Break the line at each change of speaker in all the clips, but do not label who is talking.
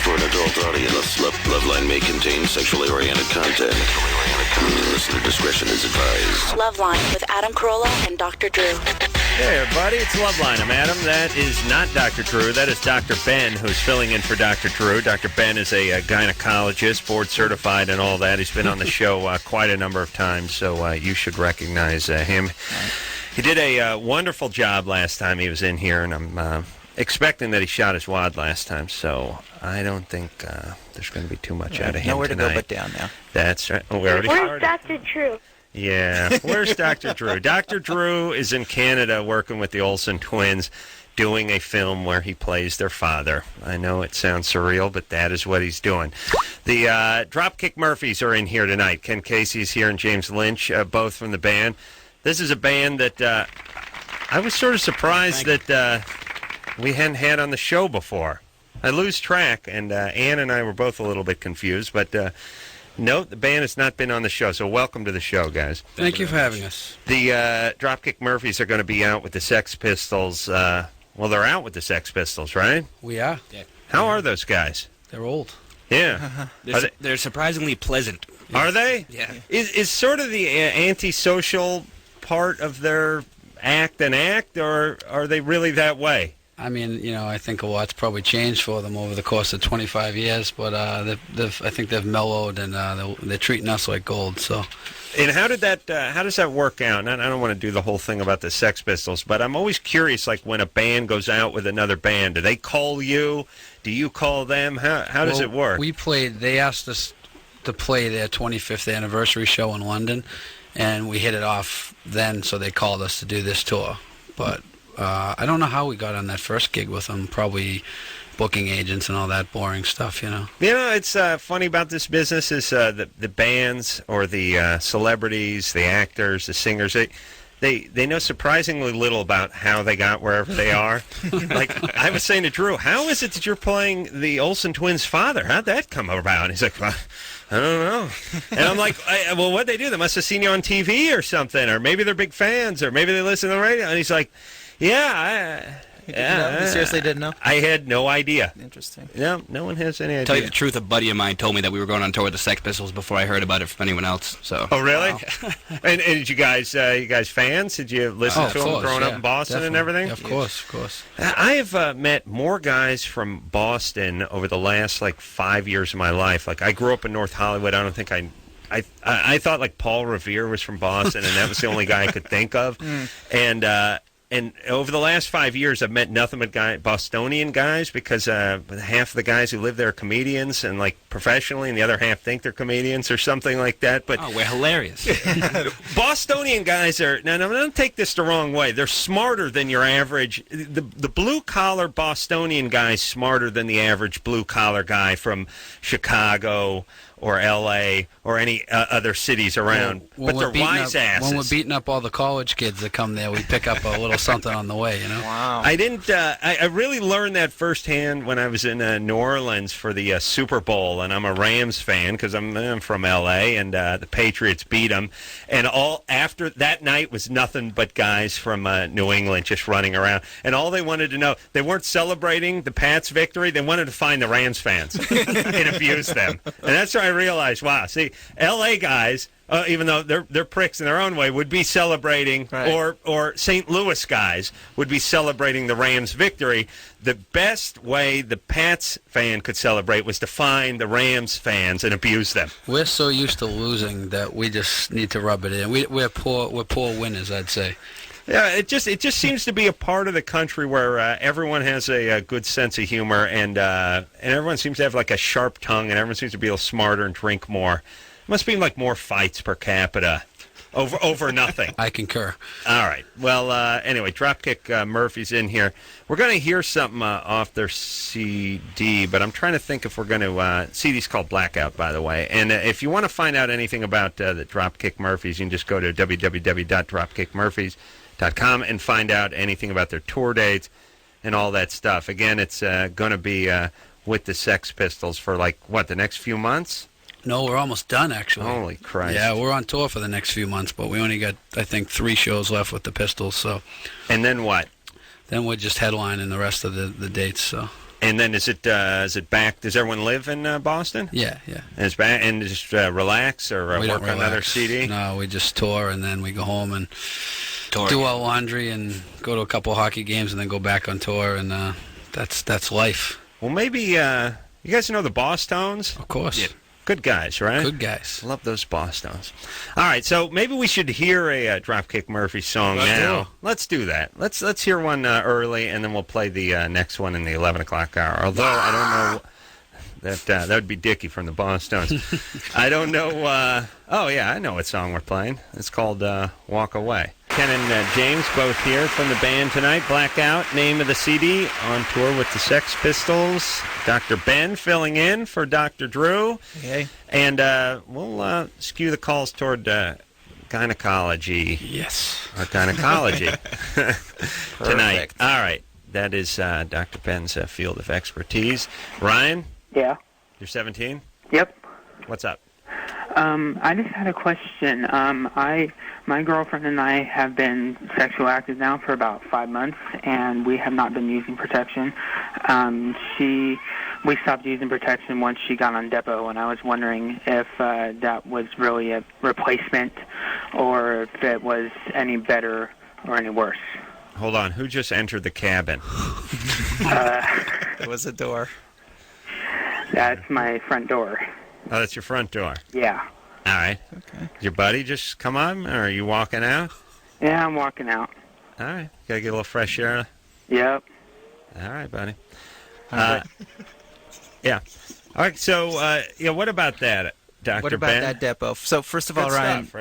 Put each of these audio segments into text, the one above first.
for an adult audience. Loveline may contain sexually oriented content. Listener discretion is advised.
Loveline with Adam Carolla and Dr. Drew.
Hey, everybody, it's Loveline. I'm Adam. That is not Dr. Drew. That is Dr. Ben, who's filling in for Dr. Drew. Dr. Ben is a gynecologist, board certified and all that. He's been on the show quite a number of times, so you should recognize him. He did a wonderful job last time he was in here, and I'm expecting that he shot his wad last time, so I don't think there's going to be too much out of him
nowhere
tonight.
to go but down now.
That's right. Oh, we already
Where's Dr. Drew?
Yeah, where's Dr. Drew? Dr. Drew is in Canada working with the Olsen twins, doing a film where he plays their father. I know it sounds surreal, but that is what he's doing. The Dropkick Murphys are in here tonight. Ken Casey's here and James Lynch, both from the band. This is a band that I was sort of surprised that we hadn't had on the show before. I lose track, and Ann and I were both a little bit confused, but no, the band has not been on the show, so welcome to the show, guys.
Thank you for having us.
The Dropkick Murphys are going to be out with the Sex Pistols. Well, they're out with the Sex Pistols, right?
We are.
Yeah.
How are those guys?
They're old.
Yeah.
They're surprisingly pleasant.
Are they?
Yeah.
Is sort of the antisocial part of their act an act, or are they really that way?
I mean, I think a lot's probably changed for them over the course of 25 years, but I think they've mellowed, and they're treating us like gold. So,
and how does that work out? And I don't want to do the whole thing about the Sex Pistols, but I'm always curious, like when a band goes out with another band, do they call you? Do you call them? How does it work?
They asked us to play their 25th anniversary show in London, and we hit it off then, so they called us to do this tour. But I don't know how we got on that first gig with them. Probably booking agents and all that boring stuff,
It's funny about this business is the bands or the celebrities, the actors, the singers, they know surprisingly little about how they got wherever they are. Like, I was saying to Drew, how is it that you're playing the Olsen twins' father? How'd that come about? And he's like, well, I don't know. And I'm like, well, what'd they do? They must have seen you on TV or something, or maybe they're big fans, or maybe they listen to the radio. And he's like, yeah,
You seriously didn't know?
I had no idea.
Interesting.
No one has any idea.
To tell you the truth, a buddy of mine told me that we were going on tour with the Sex Pistols before I heard about it from anyone else. So.
Oh, really?
Wow.
and did you guys fans? Did you listen to them growing up in Boston
definitely.
and everything?
Yeah, of course.
I have met more guys from Boston over the last 5 years of my life. Like, I grew up in North Hollywood. I don't think I thought like Paul Revere was from Boston, and that was the only guy I could think of. And over the last 5 years, I've met nothing but Bostonian guys, because half of the guys who live there are comedians, and professionally, and the other half think they're comedians or something like that. But
we're hilarious.
Bostonian guys are, now don't take this the wrong way, they're smarter than your average. The blue-collar Bostonian guy is smarter than the average blue-collar guy from Chicago or L.A. or any other cities around. But they're wise asses.
When we're beating up all the college kids that come there, we pick up a little something on the way,
Wow.
I didn't. I really learned that firsthand when I was in New Orleans for the Super Bowl, and I'm a Rams fan because I'm from L.A. and the Patriots beat them. And all after that night was nothing but guys from New England just running around, and all they wanted to know, they weren't celebrating the Pats' victory. They wanted to find the Rams fans and abuse them. And that's why I realized, wow, see, L.A. guys, even though they're pricks in their own way, would be celebrating,
right.
or St. Louis guys would be celebrating the Rams' victory. The best way the Pats fan could celebrate was to find the Rams fans and abuse them.
We're so used to losing that we just need to rub it in. We're poor winners, I'd say.
Yeah, it just seems to be a part of the country where everyone has a good sense of humor, and everyone seems to have a sharp tongue, and everyone seems to be a little smarter and drink more. Must be more fights per capita over nothing.
I concur.
All right. Well, anyway, Dropkick Murphys in here. We're going to hear something off their CD, but I'm trying to think if we're going to... CD's called Blackout, by the way. And if you want to find out anything about the Dropkick Murphys, you can just go to www.dropkickmurphys.com and find out anything about their tour dates and all that stuff. Again, it's going to be with the Sex Pistols for the next few months?
No, we're almost done, actually.
Holy Christ.
Yeah, we're on tour for the next few months, but we only got, I think, 3 shows left with the Pistols. So.
And then what?
Then we're just headlining the rest of the dates. So.
And then is it back? Does everyone live in Boston?
Yeah.
And it's back and just relax or
We
work
don't
on another
relax.
CD?
No, we just tour, and then we go home and
Tour.
do our laundry and go to a couple hockey games, and then go back on tour, and that's life.
Well, maybe you guys know the Boss Tones?
Of course.
Yeah.
Good guys, right?
Good guys.
Love those Boss Tones. All right, so maybe we should hear a Dropkick Murphys song now. Let's do that. Let's hear one early, and then we'll play the next one in the 11 o'clock hour. Although I don't know that would be Dickie from the Boss Tones. I don't know. Oh yeah, I know what song we're playing. It's called "Walk Away." Ken and James both here from the band tonight. Blackout, name of the CD, on tour with the Sex Pistols. Dr. Ben filling in for Dr. Drew.
Hey.
And we'll skew the calls toward gynecology.
Yes.
Or gynecology tonight.
Perfect.
All right. That is Dr. Ben's field of expertise. Ryan,
Yeah.
you're 17?
Yep.
What's up?
I just had a question. My girlfriend and I have been sexually active now for about 5 months, and we have not been using protection. We stopped using protection once she got on Depo, and I was wondering if that was really a replacement or if it was any better or any worse.
Hold on. Who just entered the cabin?
It was a door.
That's my front door.
Oh, that's your front door.
Yeah.
All right.
Okay.
Did your buddy just come on, or are you walking out?
Yeah, I'm walking out.
All right. Gotta get a little fresh air.
Yep.
All right, buddy.
All right.
Yeah. All right. So, what about that, Dr.
What about
Ben?
that Depo? So first of all,
Good
Ryan,
stuff,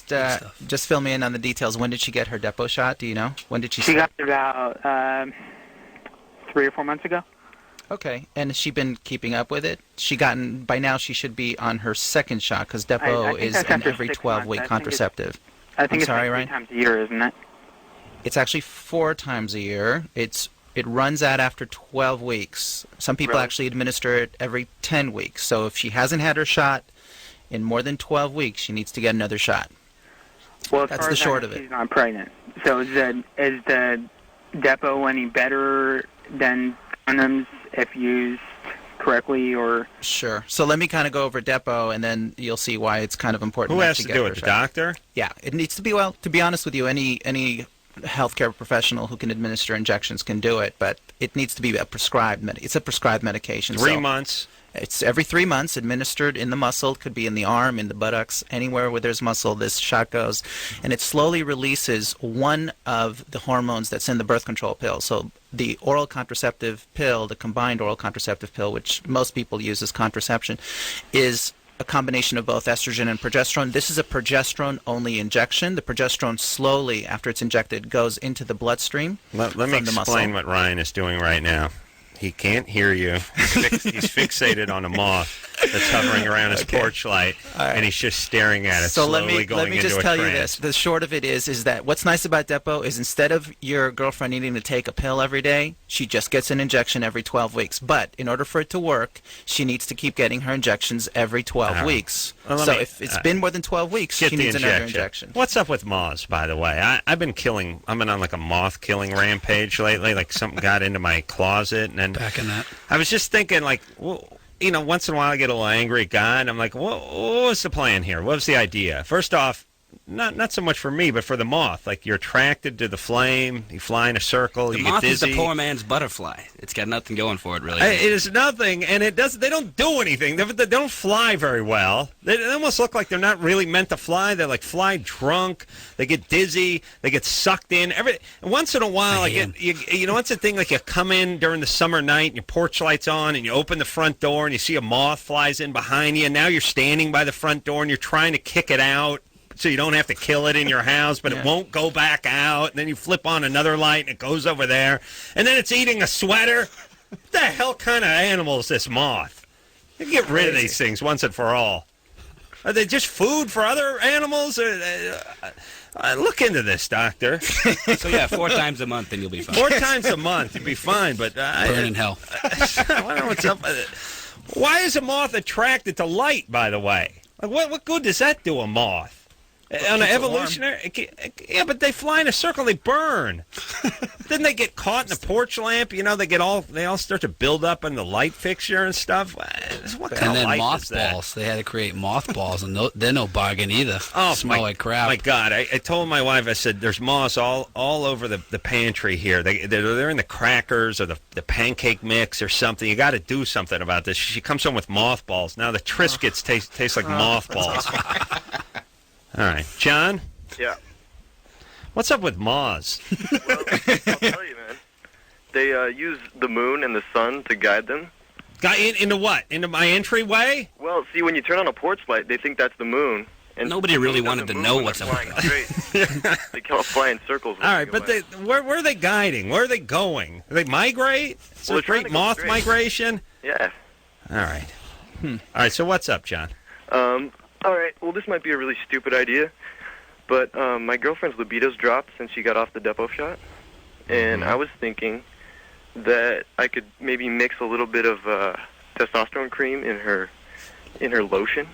right?
just fill me in on the details. When did she get her Depo shot? Do you know? When did she?
She
start?
got it about 3 or 4 months ago.
Okay, and has she been keeping up with it? By now she should be on her second shot because
I
Depo
think
is
that's
an
after
every
6
12-week
months. I think
contraceptive.
I think
I'm
it's
sorry,
like 3
Ryan?
times a year, isn't it?
It's actually 4 times a year. It runs out after 12 weeks. Some people
Really?
actually administer it every 10 weeks. So if she hasn't had her shot in more than 12 weeks, she needs to get another shot.
Well, as
That's
far
the
as I
short
know,
of it.
she's not pregnant. So is the Depo any better than condoms if used correctly, or?
Sure. So let me kind of go over Depo, and then you'll see why it's kind of important.
Who
that
has
she
to
get
do
her
it? The
shot.
doctor?
Yeah, it needs to be, well, to be honest with you, any healthcare professional who can administer injections can do it, but it needs to be a prescribed it's a prescribed medication.
3
So
months.
it's every 3 months, administered in the muscle. It could be in the arm, in the buttocks, anywhere where there's muscle, this shot goes. And it slowly releases one of the hormones that's in the birth control pill. So the oral contraceptive pill, the combined oral contraceptive pill, which most people use as contraception, is a combination of both estrogen and progesterone. This is a progesterone-only injection. The progesterone slowly, after it's injected, goes into the bloodstream.
Let me
from the muscle.
explain what Ryan is doing right now. He can't hear you. He's fixated on a moth that's hovering around his porch light, and he's just staring at it,
So
slowly going
let me
into
just
a
tell you
trance.
this. The short of it is that what's nice about Depo is instead of your girlfriend needing to take a pill every day, she just gets an injection every 12 weeks. But in order for it to work, she needs to keep getting her injections every 12 weeks.
Well, let
So
me-
if it's been more than 12 weeks,
Get
she
the
needs another injection.
What's up with moths, by the way? I've been on like a moth killing rampage lately. Like something got into my closet, and then
Back in that.
I was just thinking, like, well, once in a while I get a little angry at God, and I'm like, what was the plan here? What was the idea? First off, not so much for me, but for the moth. Like, you're attracted to the flame, you fly in a circle,
The
you
moth
get
is
dizzy.
the poor man's butterfly. It's got nothing going for it, really.
It is nothing, and it does. They don't do anything. They don't fly very well. They almost look like they're not really meant to fly. They're like fly drunk. They get dizzy. They get sucked in. Once in a while, like what's the thing? Like you come in during the summer night, and your porch light's on, and you open the front door, and you see a moth flies in behind you. And now you're standing by the front door, and you're trying to kick it out, so you don't have to kill it in your house, but it won't go back out. And then you flip on another light, and it goes over there. And then it's eating a sweater. What the hell kind of animal is this moth? You get rid of these things once and for all. Are they just food for other animals? Look into this, doctor.
So, yeah, 4 times a month, and you'll be fine.
4 times a month, you'd be fine. But
Burn in hell.
I don't know what's up with it. Why is a moth attracted to light, by the way? Like, what good does that do a moth? On an evolutionary, yeah, but they fly in a circle, they burn. Then they get caught in the porch lamp. You know, they all start to build up in the light fixture and stuff. What kind of life is that?
Mothballs. They had to create mothballs, and they're no bargain either.
Oh,
smell like crap.
My God, I told my wife, I said, there's moths all over the pantry here. They're in the crackers or the pancake mix or something. You got to do something about this. She comes home with mothballs. Now the Triscuits taste like mothballs. All right, John?
Yeah.
What's up with moths?
Well, I'll tell you, man. They use the moon and the sun to guide them.
Into what? Into my entryway?
Well, see, when you turn on a porch light, they think that's the moon. And
Nobody really wanted to know what's up with
that. They can't fly in circles.
All right, but where are they guiding? Where are they going? Do they migrate? Is there great moth migration?
Yeah.
All right. All right, so what's up, John?
All right, well, this might be a really stupid idea, but my girlfriend's libido's dropped since she got off the Depo shot, and I was thinking that I could maybe mix a little bit of testosterone cream in her lotion.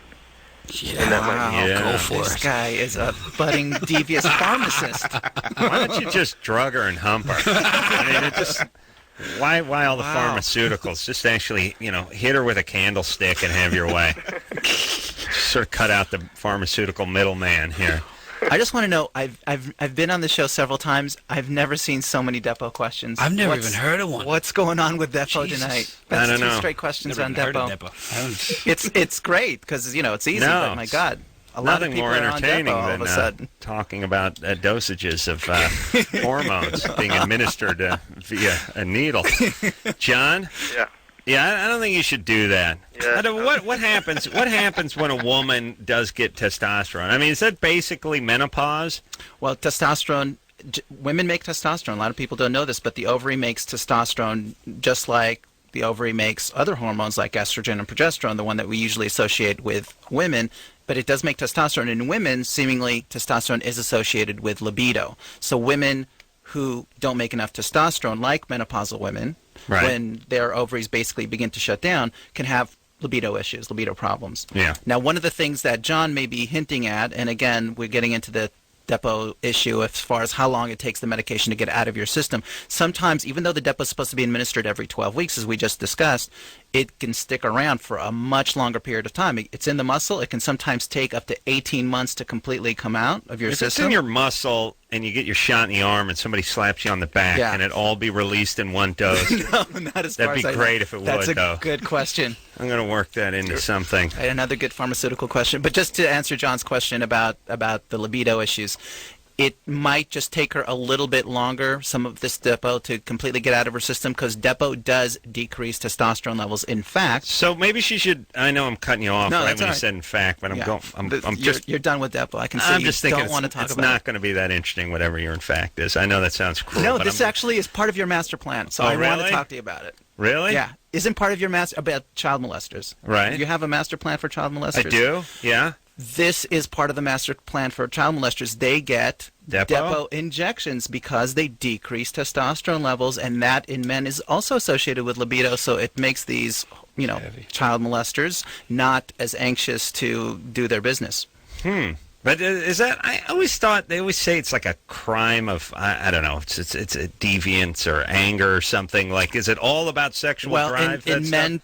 Yeah,
and that might
go for
This
it.
guy is a budding devious pharmacist.
Why don't you just drug her and hump her? I mean, it just... Why all the pharmaceuticals? Just actually, hit her with a candlestick and have your way. Sort of cut out the pharmaceutical middleman here.
I just want to know, I've been on the show several times. I've never seen so many Depo questions.
I've never even heard of one.
What's going on with Depo tonight? That's
I don't know.
2 straight questions
Never
on
even heard of
Depo. It's great because it's easy, but my God. A lot of
Nothing
people
more
are on
entertaining
Depo all of a
than
sudden.
talking about dosages of hormones being administered via a needle. John?
Yeah.
Yeah, I don't think you should do that.
Yeah.
What happens? What happens when a woman does get testosterone? I mean, is that basically menopause?
Well, testosterone, women make testosterone. A lot of people don't know this, but the ovary makes testosterone just like the ovary makes other hormones like estrogen and progesterone, the one that we usually associate with women. But it does make testosterone. In women, seemingly, testosterone is associated with libido. So women who don't make enough testosterone, like menopausal women,
right,
when their ovaries basically begin to shut down, can have libido issues, libido problems.
Yeah.
Now, one of the things that John may be hinting at, and again, we're getting into the Depo issue as far as how long it takes the medication to get out of your system. Sometimes, even though the Depo is supposed to be administered every 12 weeks, as we just discussed, it can stick around for a much longer period of time. It's in the muscle. It can sometimes take up to 18 months to completely come out of your system.
If it's in your muscle and you get your shot in the arm and somebody slaps you on the back, can it all be released in one dose?
No, not as far
That'd
as
be
I know.
great if it would,
That's
though.
a good question.
I'm going to work that into something.
I had another good pharmaceutical question. But just to answer John's question about the libido issues, it might just take her a little bit longer, some of this Depo, to completely get out of her system, because Depo does decrease testosterone levels. In fact,
So maybe she should. I know I'm cutting you off
No,
right
that's
when
all
you
right.
said in fact, but
you're done with Depo. I can see
I'm
you
just thinking
don't want to talk
it's
about
not
it.
going to be that interesting, whatever your in fact is. I know that sounds cruel.
No,
but
this actually is part of your master plan, so
Oh,
I want to
really?
talk to you about it.
Really?
Yeah. Isn't part of your master about child molesters?
Right.
You have a master plan for child molesters?
I do. Yeah.
This is part of the master plan for child molesters. They get
Depo?
injections because they decrease testosterone levels, and that in men is also associated with libido, so it makes these, child molesters not as anxious to do their business.
But is that? I always thought they always say it's like a crime of I don't know. It's a deviance or anger or something. Like, is it all about sexual drive?
Well, in men,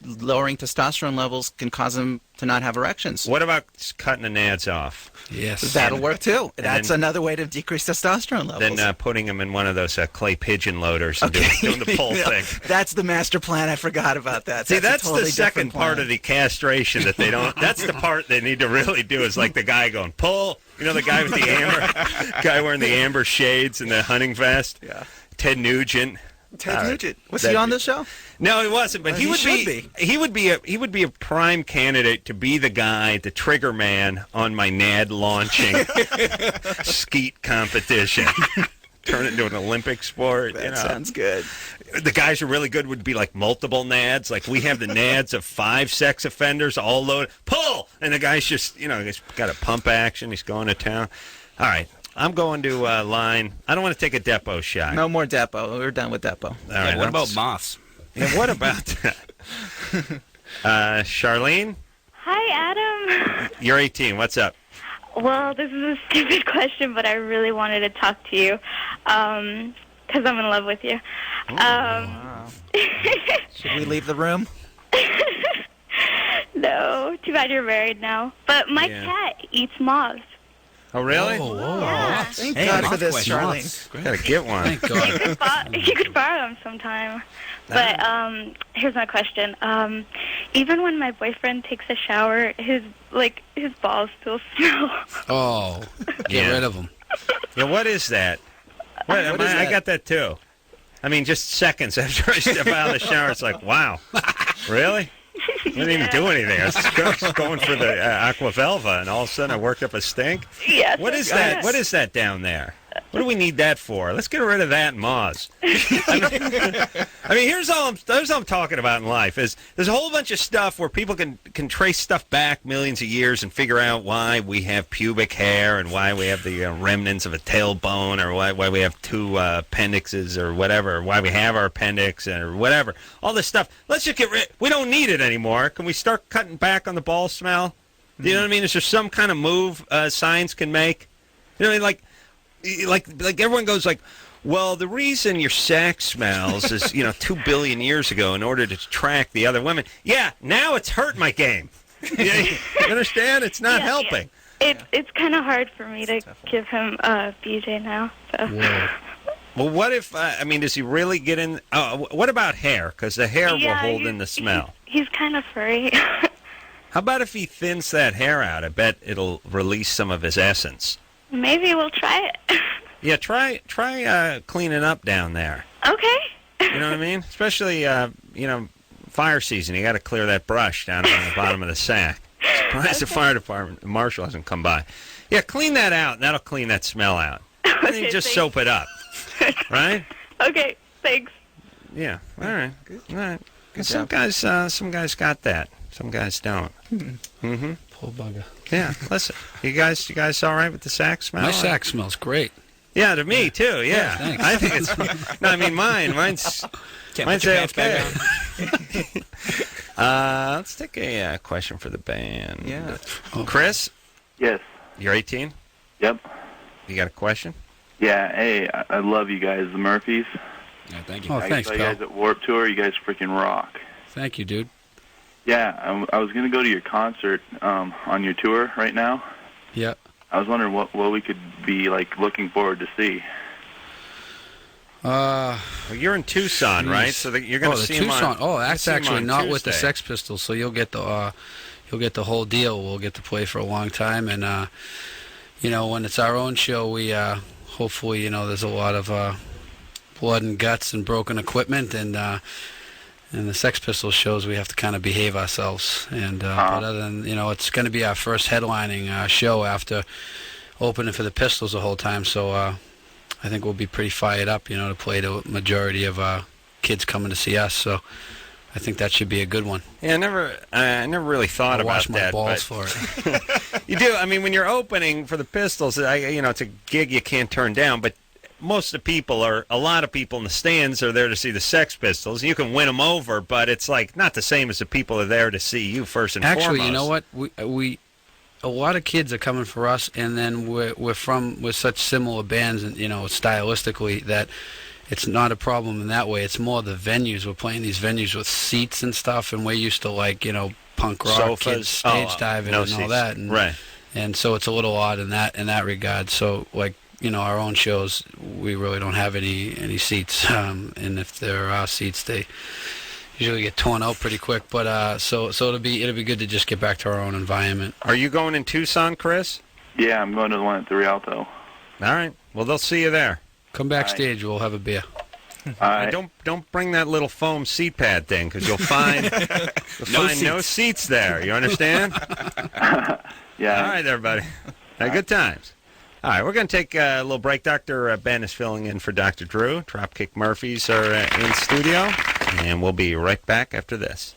lowering testosterone levels can cause them to not have erections.
What about cutting the nads off?
Yes.
That'll work too. That's
then-
another way to decrease testosterone levels.
Then putting them in one of those clay pigeon loaders and doing the pull thing.
That's the master plan. I forgot about that.
See,
a
that's
totally
the second
different
part
plan.
of the castration that they don't. That's the part they need to really do. Is like the guy going pull. You know, the guy with the amber, guy wearing the amber shades and the hunting vest.
Yeah.
Ted Nugent.
Ted Nugent. Was he on the show?
No, he wasn't. But
Well,
he
he
would
should
be. He would be a prime candidate to be the guy, the trigger man on my nad launching skeet competition. Turn it into an Olympic sport.
That sounds good.
The guys who are really good would be like multiple nads. Like we have the nads of 5 sex offenders all loaded. Pull! And the guy's just, he's got a pump action. He's going to town. All right. I'm going to line. I don't want to take a Depo shot.
No more Depo. We're done with Depo.
All right.
What about moths?
Yeah, what about that? Charlene?
Hi, Adam.
You're 18. What's up?
Well, this is a stupid question, but I really wanted to talk to you because I'm in love with you.
Wow. Should we leave the room?
No, too bad you're married now. But my cat eats moths.
Oh, really?
Oh,
Yeah.
Thank God for this, Charlene.
Gotta get one.
Thank God.
You could borrow them sometime. But here's my question. Even when my boyfriend takes a shower, his balls still smell.
Oh, get rid of them.
Yeah, what is that? I got that too. I mean, just seconds after I step out of the shower, it's like, wow, really? I didn't even do anything. I was just going for the Aquavelva, and all of a sudden I worked up a stink.
Yes.
What is that? What is that down there? What do we need that for? Let's get rid of that and moths. I mean, here's all I'm talking about in life is there's a whole bunch of stuff where people can trace stuff back millions of years and figure out why we have pubic hair and why we have the remnants of a tailbone or why we have two appendixes or whatever, or why we have our appendix or whatever. All this stuff. Let's just get rid. We don't need it anymore. Can we start cutting back on the ball smell? Do you know what I mean? Is there some kind of move science can make? You know what I mean? Like everyone goes like, well, the reason your sack smells is 2 billion years ago in order to track the other women. Yeah, now it's hurt my game. You understand? It's not helping.
It's kind of hard for me to give him BJ now. So.
Well, what if does he really get in? What about hair? Because the hair will hold in the smell.
He's kind of furry.
How about if he thins that hair out? I bet it'll release some of his essence.
Maybe we'll try it.
Yeah, try cleaning up down there.
Okay.
You know what I mean? Especially, fire season. You got to clear that brush down on the bottom of the sack. Surprised the fire department, the marshal hasn't come by. Yeah, clean that out, and that'll clean that smell out. And then you just soap it up. Right?
Okay, thanks.
Yeah, all right. All right. Some guys got that. Some guys don't. Mm-hmm.
Poor bugger.
Yeah, listen. You guys all right with the sack smell?
My sack smells great.
Yeah, to me too. Yeah,
thanks.
I think it's. No, I mean mine's okay. Let's take a question for the band.
Yeah.
Chris.
Yes.
You're 18.
Yep.
You got a question?
Yeah. Hey, I love you guys, the Murphys.
Yeah, thank you.
Oh, thanks,
I saw you
pal.
guys at Warped Tour. You guys freaking rock.
Thank you, dude.
Yeah, I was going to go to your concert on your tour right now.
Yep.
I was wondering what we could be looking forward to see.
Well, you're in Tucson, right? So you're going to see
Tucson.
him on.
That's actually not with the
Tuesday.
Sex Pistols. So you'll get the whole deal. We'll get to play for a long time, and when it's our own show, we hopefully there's a lot of blood and guts and broken equipment, and the Sex Pistols shows we have to kind of behave ourselves. And but other than it's going to be our first headlining show after opening for the Pistols the whole time. So I think we'll be pretty fired up, to play the majority of kids coming to see us. So I think that should be a good one.
Yeah, I never really thought
I'll
about
wash my
that.
balls for it.
You do. I mean, when you're opening for the Pistols, it's a gig you can't turn down. But most of the people, or a lot of people in the stands, are there to see the Sex Pistols. You can win them over, but it's not the same as the people are there to see you first and foremost.
Actually, you know what? We a lot of kids are coming for us, and then we're such similar bands, and stylistically that it's not a problem in that way. It's more the venues. We're playing these venues with seats and stuff, and we're used to punk rock,
Sofas,
kids stage diving, and all that, and
right.
And so it's a little odd in that regard. So our own shows, we really don't have any seats, and if there are seats, they usually get torn out pretty quick. But so it'll be good to just get back to our own environment.
Are you going in Tucson, Chris?
Yeah, I'm going to the one at the Rialto.
All right. Well, they'll see you there.
Come backstage. We'll have a beer.
Don't bring that little foam seat pad thing, because you'll find no seats there. You understand?
Yeah.
All right, everybody. Good times. All right, we're going to take a little break. Dr. Ben is filling in for Dr. Drew. Dropkick Murphys are in studio, and we'll be right back after this.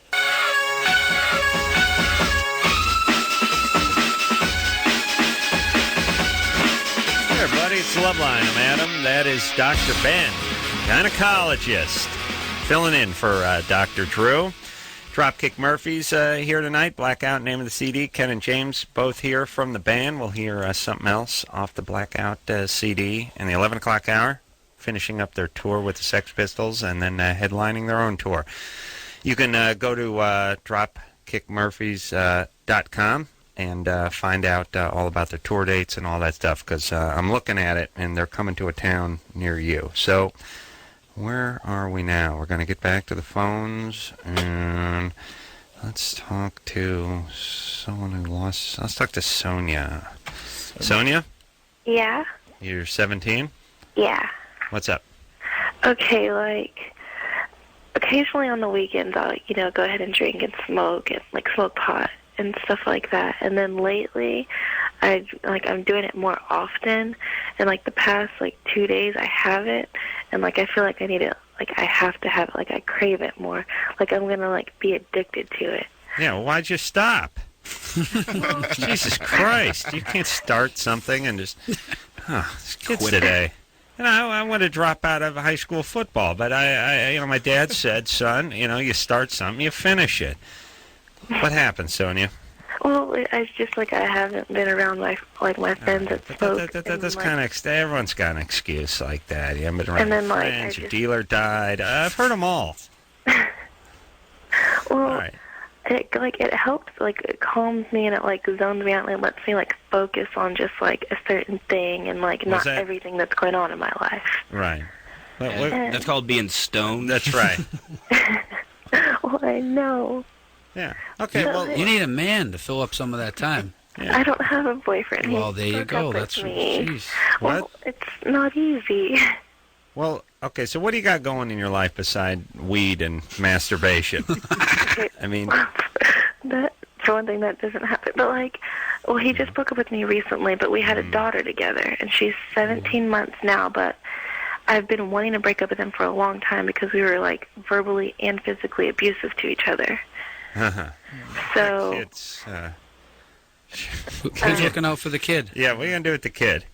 Hey, everybody, it's Loveline. I'm Adam. That is Dr. Ben, gynecologist, filling in for Dr. Drew. Dropkick Murphys here tonight. Blackout, name of the CD. Ken and James both here from the band. We'll hear something else off the Blackout CD in the 11 o'clock hour, finishing up their tour with the Sex Pistols and then headlining their own tour. You can go to dropkickmurphys.com and find out all about their tour dates and all that stuff, because I'm looking at it, and they're coming to a town near you. So where are we now? We're going to get back to the phones, and let's talk to someone who lost... Let's talk to Sonia. Sonia?
Yeah?
You're 17?
Yeah.
What's up?
Okay, like, occasionally on the weekends I'll, go ahead and drink and smoke pot and stuff like that. And then lately, I'm doing it more often. And, the past, 2 days I have it. And, I feel like I need it, I have to have it. I crave it more. I'm going to, be addicted to it.
Yeah, well, why'd you stop? Jesus Christ. You can't start something and just... these kids today. I want to drop out of high school football, but my dad said, son, you start something, you finish it. What happened, Sonia?
Well, I just I haven't been around my friends that smoke.
That's kind of everyone's got an excuse like that. You haven't been around
and then,
your friends. Your dealer died. I've heard them all.
Well,
all right.
It helps. It calms me and it zones me out and it lets me focus on just a certain thing and not everything that's going on in my life.
Right.
That's called being stoned.
That's right.
Well, I know.
Yeah. Okay.
Well,
you need a man to fill up some of that time.
Yeah. I don't have a boyfriend.
Well, there you go. That's
jeez.
What?
Well, it's not easy.
Well, okay. So, what do you got going in your life beside weed and masturbation? I mean,
that for one thing, that doesn't happen. But he just broke up with me recently. But we had a daughter together, and she's 17 months now. But I've been wanting to break up with him for a long time because we were verbally and physically abusive to each other. So
it's
who's looking out for the kid?
Yeah, what are you gonna do with the kid?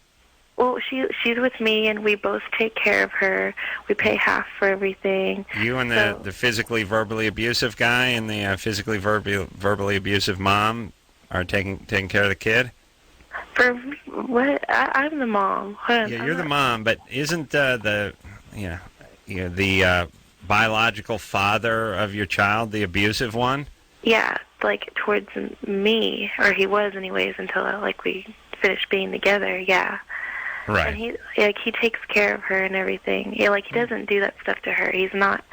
Well, she's with me, and we both take care of her. We pay half for everything.
You and the physically verbally abusive guy and the physically verbally abusive mom are taking care of the kid.
For what? I'm the mom.
Yeah, you're the mom, but isn't the biological father of your child the abusive one?
Yeah, towards me, or he was anyways, until we finished being together. Yeah.
Right.
And he takes care of her and everything. Yeah, he doesn't do that stuff to her. He's not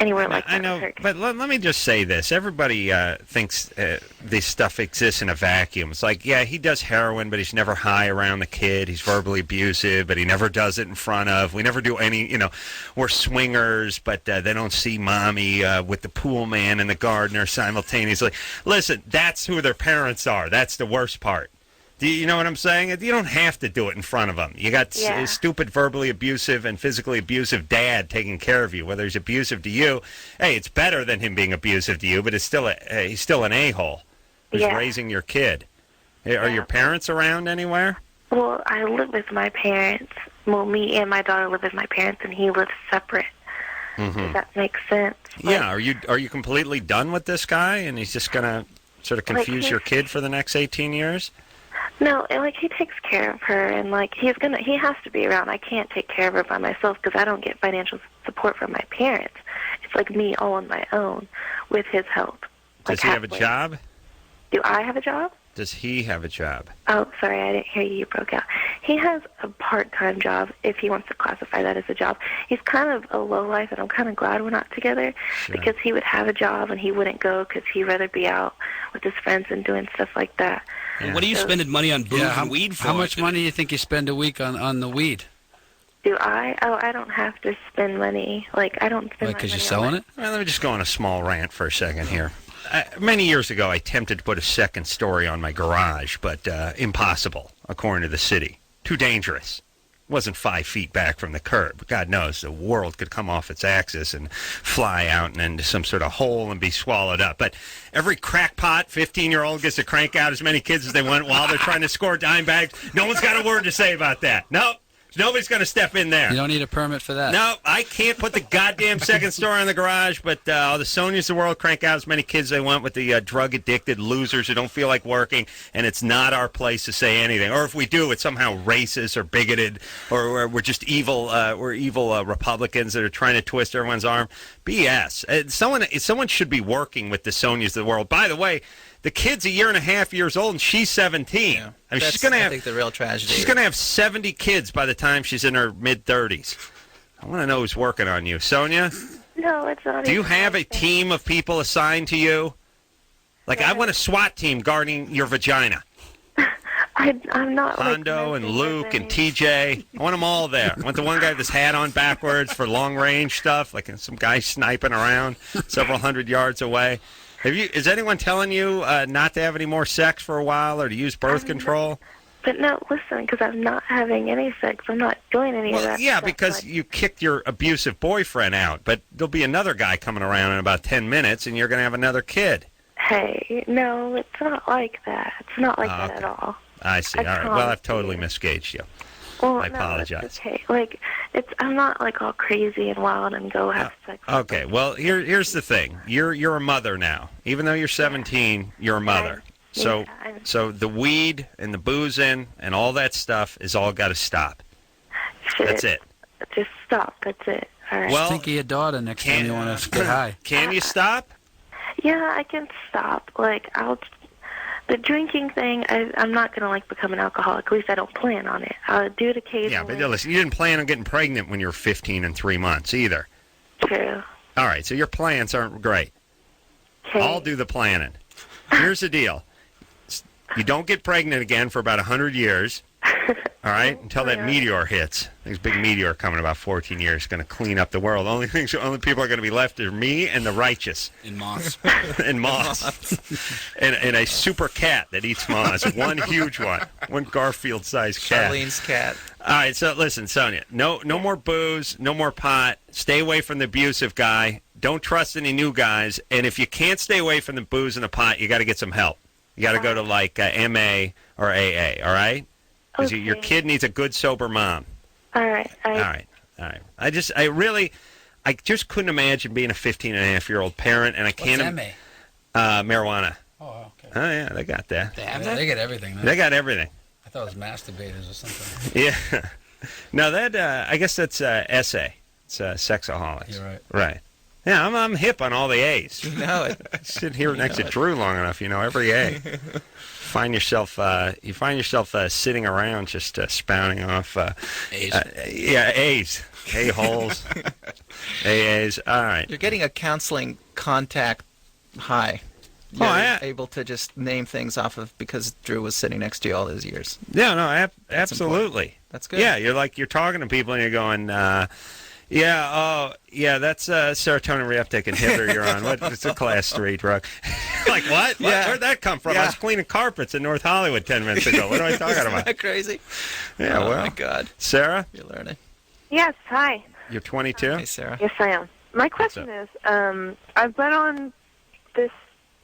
anywhere like that.
I know, but let me just say this. Everybody thinks this stuff exists in a vacuum. It's he does heroin, but he's never high around the kid. He's verbally abusive, but he never does it in front of. We never do any, we're swingers, but they don't see mommy with the pool man and the gardener simultaneously. Listen, that's who their parents are. That's the worst part. Do you know what I'm saying? You don't have to do it in front of them. You got stupid, verbally abusive and physically abusive dad taking care of you. Whether he's abusive to you, hey, it's better than him being abusive to you, but it's still he's still an a-hole who's raising your kid. Are your parents around anywhere?
Well, I live with my parents. Well, me and my daughter live with my parents, and he lives separate. Mm-hmm. Does that make sense?
Yeah. Are you completely done with this guy, and he's just gonna sort of confuse your kid for the next 18 years?
No, he takes care of her, and he has to be around. I can't take care of her by myself because I don't get financial support from my parents. It's me all on my own with his help.
Does he have a job?
Do I have a job?
Does he have a job?
Oh, sorry, I didn't hear you. You broke out. He has a part-time job, if he wants to classify that as a job. He's kind of a lowlife, and I'm kind of glad we're not together because he would have a job, and he wouldn't go because he'd rather be out with his friends and doing stuff like that.
Yeah. What are you spending money on booze and weed for?
How much money do you think you spend a week on the weed?
Do I? Oh, I don't have to spend money. I don't spend money.
Because you're selling it?
Well, let me just go on a small rant for a second here. Many years ago, I attempted to put a second story on my garage, but impossible, according to the city. Too dangerous. Wasn't 5 feet back from the curb. God knows the world could come off its axis and fly out and into some sort of hole and be swallowed up. But every crackpot 15-year-old gets to crank out as many kids as they want while they're trying to score dime bags. No one's got a word to say about that. Nope. Nobody's going to step in there.
You don't need a permit for that.
No, I can't put the goddamn second story in the garage, but all the Sonias of the world crank out as many kids they want with the drug-addicted losers who don't feel like working, and it's not our place to say anything. Or if we do, it's somehow racist or bigoted, or we're just evil. We're evil Republicans that are trying to twist everyone's arm. BS. Someone should be working with the Sonias of the world. By the way, the kid's a year and a half years old, and she's 17.
Yeah.
I mean,
That's,
she's going to have.
I think the real tragedy.
She's going to have 70 kids by the time she's in her mid-30s. I want to know who's working on you, Sonia.
No, it's not.
Do you have a team of people assigned to you? Like, I want a SWAT team guarding your vagina.
I'm not.
Hondo and Luke and TJ. I want them all there. I want the one guy with his hat on backwards for long-range stuff, like some guy sniping around several hundred yards away. Is anyone telling you not to have any more sex for a while or to use birth control?
But no, listen, because I'm not having any sex. I'm not doing any of that.
Yeah,
stuff,
because you kicked your abusive boyfriend out. But there'll be another guy coming around in about 10 minutes, and you're going to have another kid.
Hey, no, it's not like that. It's not like that at all.
I see. All right. Well, I've totally misgauged you.
Well,
I apologize.
No, it's okay. Like, I'm not like all crazy and wild and go have sex.
Okay. Well, here's the thing. You're a mother now. Even though you're 17, you're a mother. So the weed and the boozing and all that stuff is all got to stop. That's it.
Just stop. That's it. All right.
Well, think of your daughter next time you want to get high.
Can you stop?
Yeah, I can stop. Like, the drinking thing, I'm not going to, become an alcoholic. At least I don't plan on it. I'll do it occasionally.
Yeah, but listen, you didn't plan on getting pregnant when you were 15 and 3 months either.
True.
All right, so your plans aren't great.
Okay.
I'll do the planning. Here's the deal. You don't get pregnant again for about 100 years, all right, until that meteor hits. There's a big meteor coming in about 14 years. Going to clean up the world. Only people are going to be left are me and the righteous.
And moths.
And moths. and a super cat that eats moths. One huge one. One Garfield-sized cat.
Charlene's cat.
All right, so listen, Sonia. No more booze. No more pot. Stay away from the abusive guy. Don't trust any new guys. And if you can't stay away from the booze and the pot, you got to get some help. You got to go to MA or AA. All right? Because your kid needs a good sober mom.
All right.
All right. I just couldn't imagine being a 15-and-a-half-year-old parent, and I can't.
What's MA?
Marijuana.
Oh, okay.
Oh yeah, they got that.
They have that? They get everything.
They got everything.
I thought it was masturbators or something.
Yeah. No, that I guess that's SA. It's sexaholics.
You're right.
Right. Yeah, I'm hip on all the A's.
You know it.
Sit here next to Drew long enough, you know every A. Find yourself sitting around just spouting off
A's.
A's, A-holes, AAs. All right.
You're getting a counseling contact high. You're able to just name things off of because Drew was sitting next to you all those years.
Yeah, no, absolutely.
That's good.
Yeah, you're talking to people and you're going, that's serotonin reuptake inhibitor you're on. It's a class 3 drug. Like, what?
Yeah.
Where'd that come from?
Yeah.
I was cleaning carpets in North Hollywood 10 minutes ago. What am I talking about?
Isn't that crazy?
Yeah,
oh,
well.
my God.
Sarah?
You're learning.
Yes, hi.
You're 22?
Hey, Sarah.
Yes, I am. My question is, I've been on this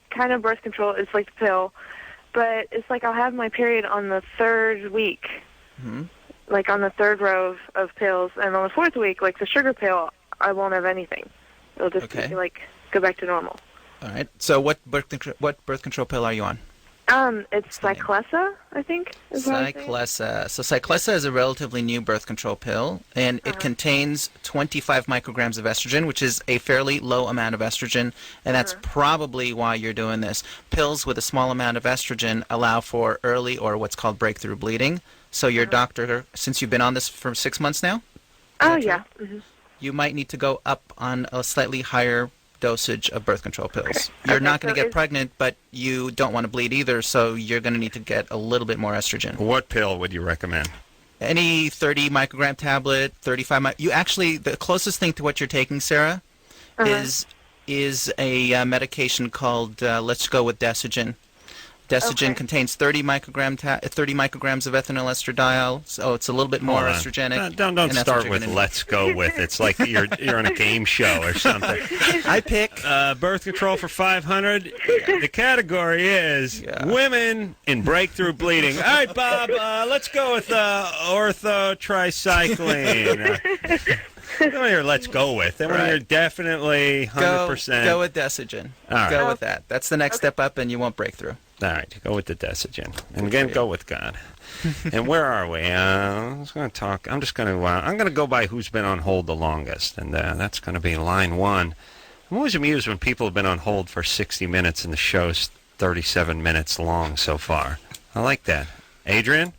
kind of birth control. It's like the pill, but it's like I'll have my period on the 3rd week.
Mm-hmm.
Like on the 3rd row of pills, and on the 4th week, like the sugar pill, I won't have anything. It'll just be, go back to normal.
All right. So what birth control pill are you on?
It's Cyclessa, I think.
Cyclessa. So Cyclessa is a relatively new birth control pill, and it contains 25 micrograms of estrogen, which is a fairly low amount of estrogen, and that's probably why you're doing this. Pills with a small amount of estrogen allow for early or what's called breakthrough bleeding. So your doctor, since you've been on this for 6 months now?
Oh, yeah. Mm-hmm.
You might need to go up on a slightly higher dosage of birth control pills. You're not going to get pregnant, but you don't want to bleed either, so you're going to need to get a little bit more estrogen.
What pill would you recommend?
Any 30 microgram tablet, 35 you actually, the closest thing to what you're taking, Sarah, is a medication called, let's go with Desigen. Desigen contains 30 micrograms of ethinyl estradiol, so it's a little bit more estrogenic.
Don't start with "let's go with." It's like you're on a game show or something.
I pick
birth control for 500. The category is women in breakthrough bleeding. All right, Bob, let's go with orthotricycline. Let's go with. And when you're definitely 100%.
Go with Desigen.
All right.
Go with that. That's the next step up, and you won't break through.
All right, go with the Desigen. And again, go with God. And where are we? I'm going to go by who's been on hold the longest, and that's going to be line 1. I'm always amused when people have been on hold for 60 minutes and the show's 37 minutes long so far. I like that. Adrian?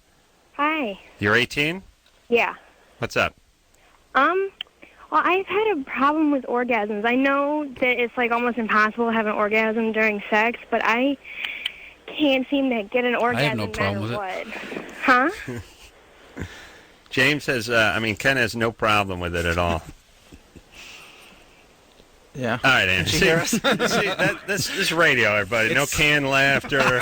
Hi.
You're 18?
Yeah.
What's up?
Well, I've had a problem with orgasms. I know that it's like almost impossible to have an orgasm during sex, but I can't seem to get an orgasm.
I have no problem with
it. Huh?
James says, Ken has no problem with it at all.
Yeah.
All right, Andy. This is radio, everybody. No canned laughter.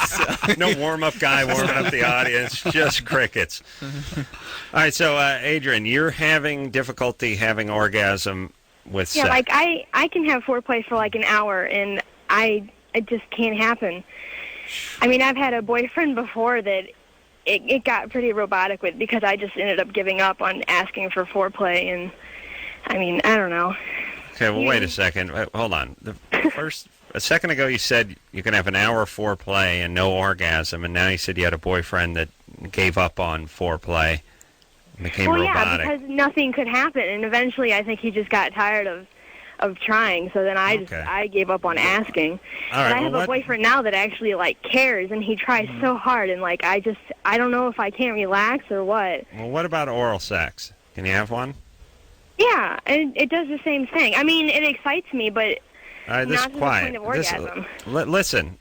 No warm-up guy warming up the audience. Just crickets. All right, so, Adrian, you're having difficulty having orgasm with sex.
Yeah, like I can have foreplay for like an hour, and it just can't happen. I mean, I've had a boyfriend before that it got pretty robotic with because I just ended up giving up on asking for foreplay, and, I mean, I don't know.
Okay, well, wait a second. Hold on. A second ago you said you can have an hour of foreplay and no orgasm, and now you said you had a boyfriend that gave up on foreplay and became robotic.
Yeah, because nothing could happen, and eventually I think he just got tired of trying, so then I gave up on asking.
All right,
but I have a boyfriend now that actually, like, cares, and he tries so hard, and, like, I don't know if I can't relax or what.
Well, what about oral sex? Can you have one?
Yeah, and it does the same thing. I mean, it excites me, but not to the point of orgasm.
Listen,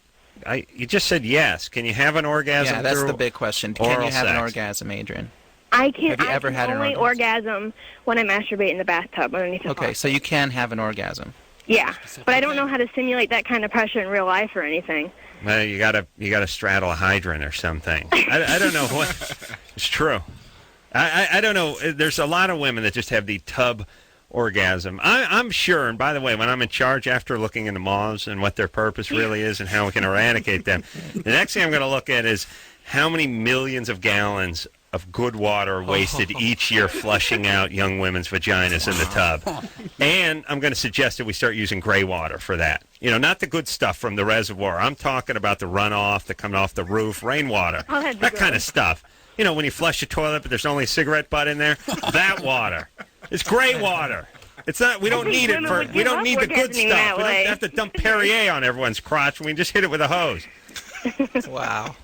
you just said yes. Can you have an orgasm?
Yeah, that's the big question. Can you have an orgasm, Adrian?
I can't.
Have you ever had an
only orgasm when I masturbate in the bathtub underneath the
Okay, so you can have an orgasm.
Yeah, but I don't know how to simulate that kind of pressure in real life or anything.
Well, you gotta straddle a hydrant or something. I don't know what. It's true. I don't know. There's a lot of women that just have the tub orgasm. I'm sure, and by the way, when I'm in charge after looking into moths and what their purpose really is and how we can eradicate them, the next thing I'm going to look at is how many millions of gallons of good water are wasted each year flushing out young women's vaginas in the tub. And I'm going to suggest that we start using gray water for that. You know, not the good stuff from the reservoir. I'm talking about the runoff that comes off the roof, rainwater, that kind of stuff. You know, when you flush the toilet, but there's only a cigarette butt in there, that water. It's gray water. It's not. We don't need it for. We don't need the good stuff. We don't have to dump Perrier on everyone's crotch. We can just hit it with a hose.
Wow.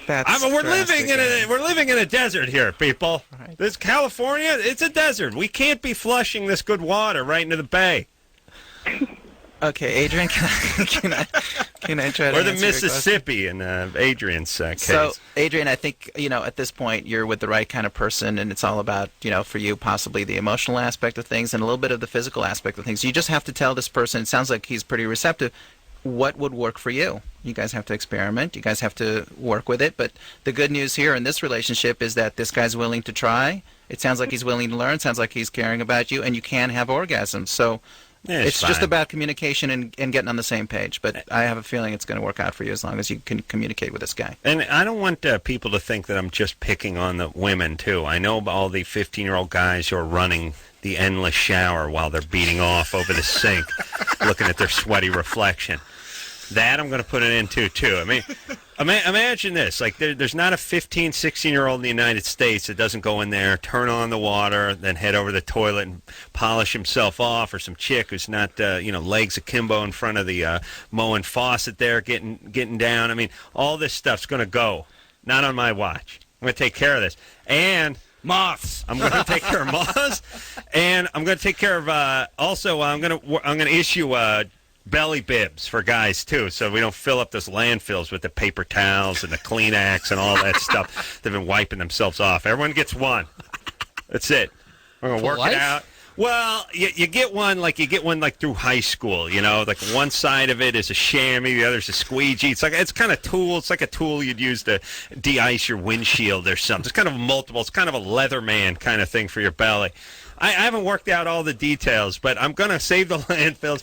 We're living in a desert here, people. Right. This California, it's a desert. We can't be flushing this good water right into the bay.
Okay, Adrian, can I try to
or the Mississippi in Adrian's case?
So, Adrian, I think, at this point you're with the right kind of person, and it's all about, for you, possibly the emotional aspect of things and a little bit of the physical aspect of things. You just have to tell this person, it sounds like he's pretty receptive, what would work for you. You guys have to experiment. You guys have to work with it. But the good news here in this relationship is that this guy's willing to try. It sounds like he's willing to learn. It sounds like he's caring about you, and you can have orgasms. So it's just about communication and getting on the same page. But I have a feeling it's going to work out for you as long as you can communicate with this guy.
And I don't want people to think that I'm just picking on the women, too. I know all the 15-year-old guys who are running the endless shower while they're beating off over the sink, looking at their sweaty reflection. That I'm going to put it into, too. I mean, imagine this. Like, there's not a 15, 16-year-old in the United States that doesn't go in there, turn on the water, then head over to the toilet and polish himself off, or some chick who's not, legs akimbo in front of the mowing faucet there, getting down. I mean, all this stuff's going to go. Not on my watch. I'm going to take care of this. And moths. I'm going to take care of moths. And I'm going to take care of, also, I'm going to issue belly bibs for guys, too, so we don't fill up those landfills with the paper towels and the Kleenex and all that stuff. They've been wiping themselves off. Everyone gets one. That's it. We're going to work it out. Well, you get one like through high school, like one side of it is a chamois, the other's a squeegee. It's kind of tool. It's like a tool you'd use to de-ice your windshield or something. It's kind of multiple. It's kind of a Leatherman kind of thing for your belly. I haven't worked out all the details, but I'm gonna save the landfills.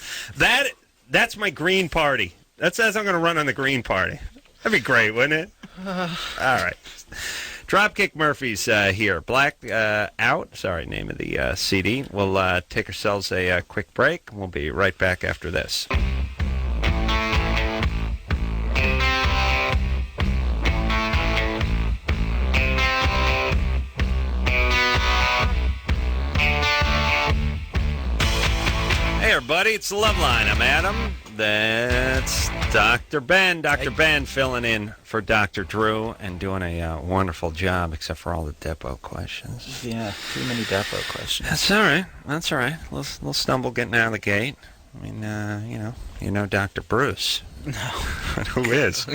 That's my green party. That's I'm gonna run on the green party. That'd be great, wouldn't it? All right. Dropkick Murphys here. Black Out. Sorry, name of the CD. We'll take ourselves a quick break. We'll be right back after this. Hey, everybody. It's the Loveline. I'm Adam. That's Dr. Ben. Dr. Ben filling in for Dr. Drew and doing a wonderful job, except for all the Depo questions.
Yeah, too many Depo questions.
That's all right. That's all right. Little stumble getting out of the gate. I mean, you know Dr. Bruce.
No.
Who is?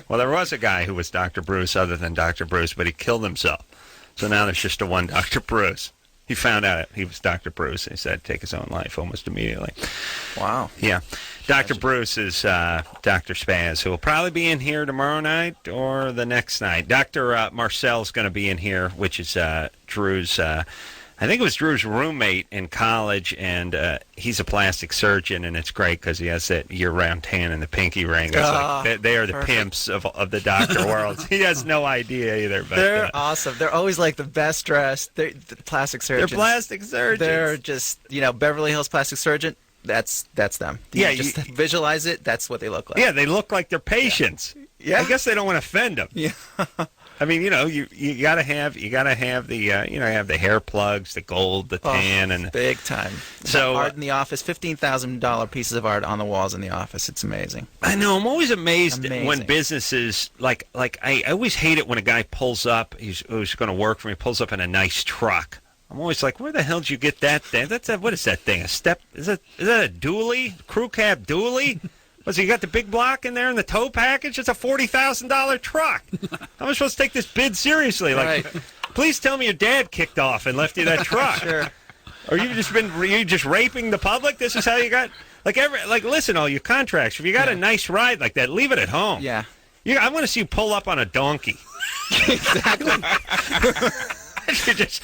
Well, there was a guy who was Dr. Bruce other than Dr. Bruce, but he killed himself. So now there's just a one Dr. Bruce. He found out he was Dr. Bruce. He said take his own life almost immediately.
Wow.
Yeah. Dr. Bruce is Dr. Spaz, who will probably be in here tomorrow night or the next night. Dr. Marcel's going to be in here, which is Drew's, I think it was Drew's roommate in college, and he's a plastic surgeon, and it's great because he has that year-round tan and the pinky ring. It's like, they are the pimps of the doctor world. He has no idea either. But,
they're awesome. They're always like the best dressed. They're the plastic surgeons.
They're plastic surgeons.
They're just, Beverly Hills plastic surgeon. That's them. You just visualize it. That's what they look like.
Yeah, they look like they're patients.
Yeah.
I guess they don't want to offend them.
Yeah.
I mean, you gotta have the have the hair plugs, the gold, the tan, and
big time.
So
art in the office, $15,000 pieces of art on the walls in the office. It's amazing.
I know. I'm always amazed when businesses like I always hate it when a guy pulls up. Who's going to work for me pulls up in a nice truck. I'm always like, where the hell did you get that thing? What is that thing? A step? Is that a dually? Crew cab dually? You got the big block in there in the tow package? It's a $40,000 truck. How am I supposed to take this bid seriously? Like, please tell me your dad kicked off and left you that truck.
Sure.
Or you just raping the public? This is how you got listen, all you contracts. If you got a nice ride like that, leave it at home.
Yeah.
I want to see you pull up on a donkey.
Exactly.
You're just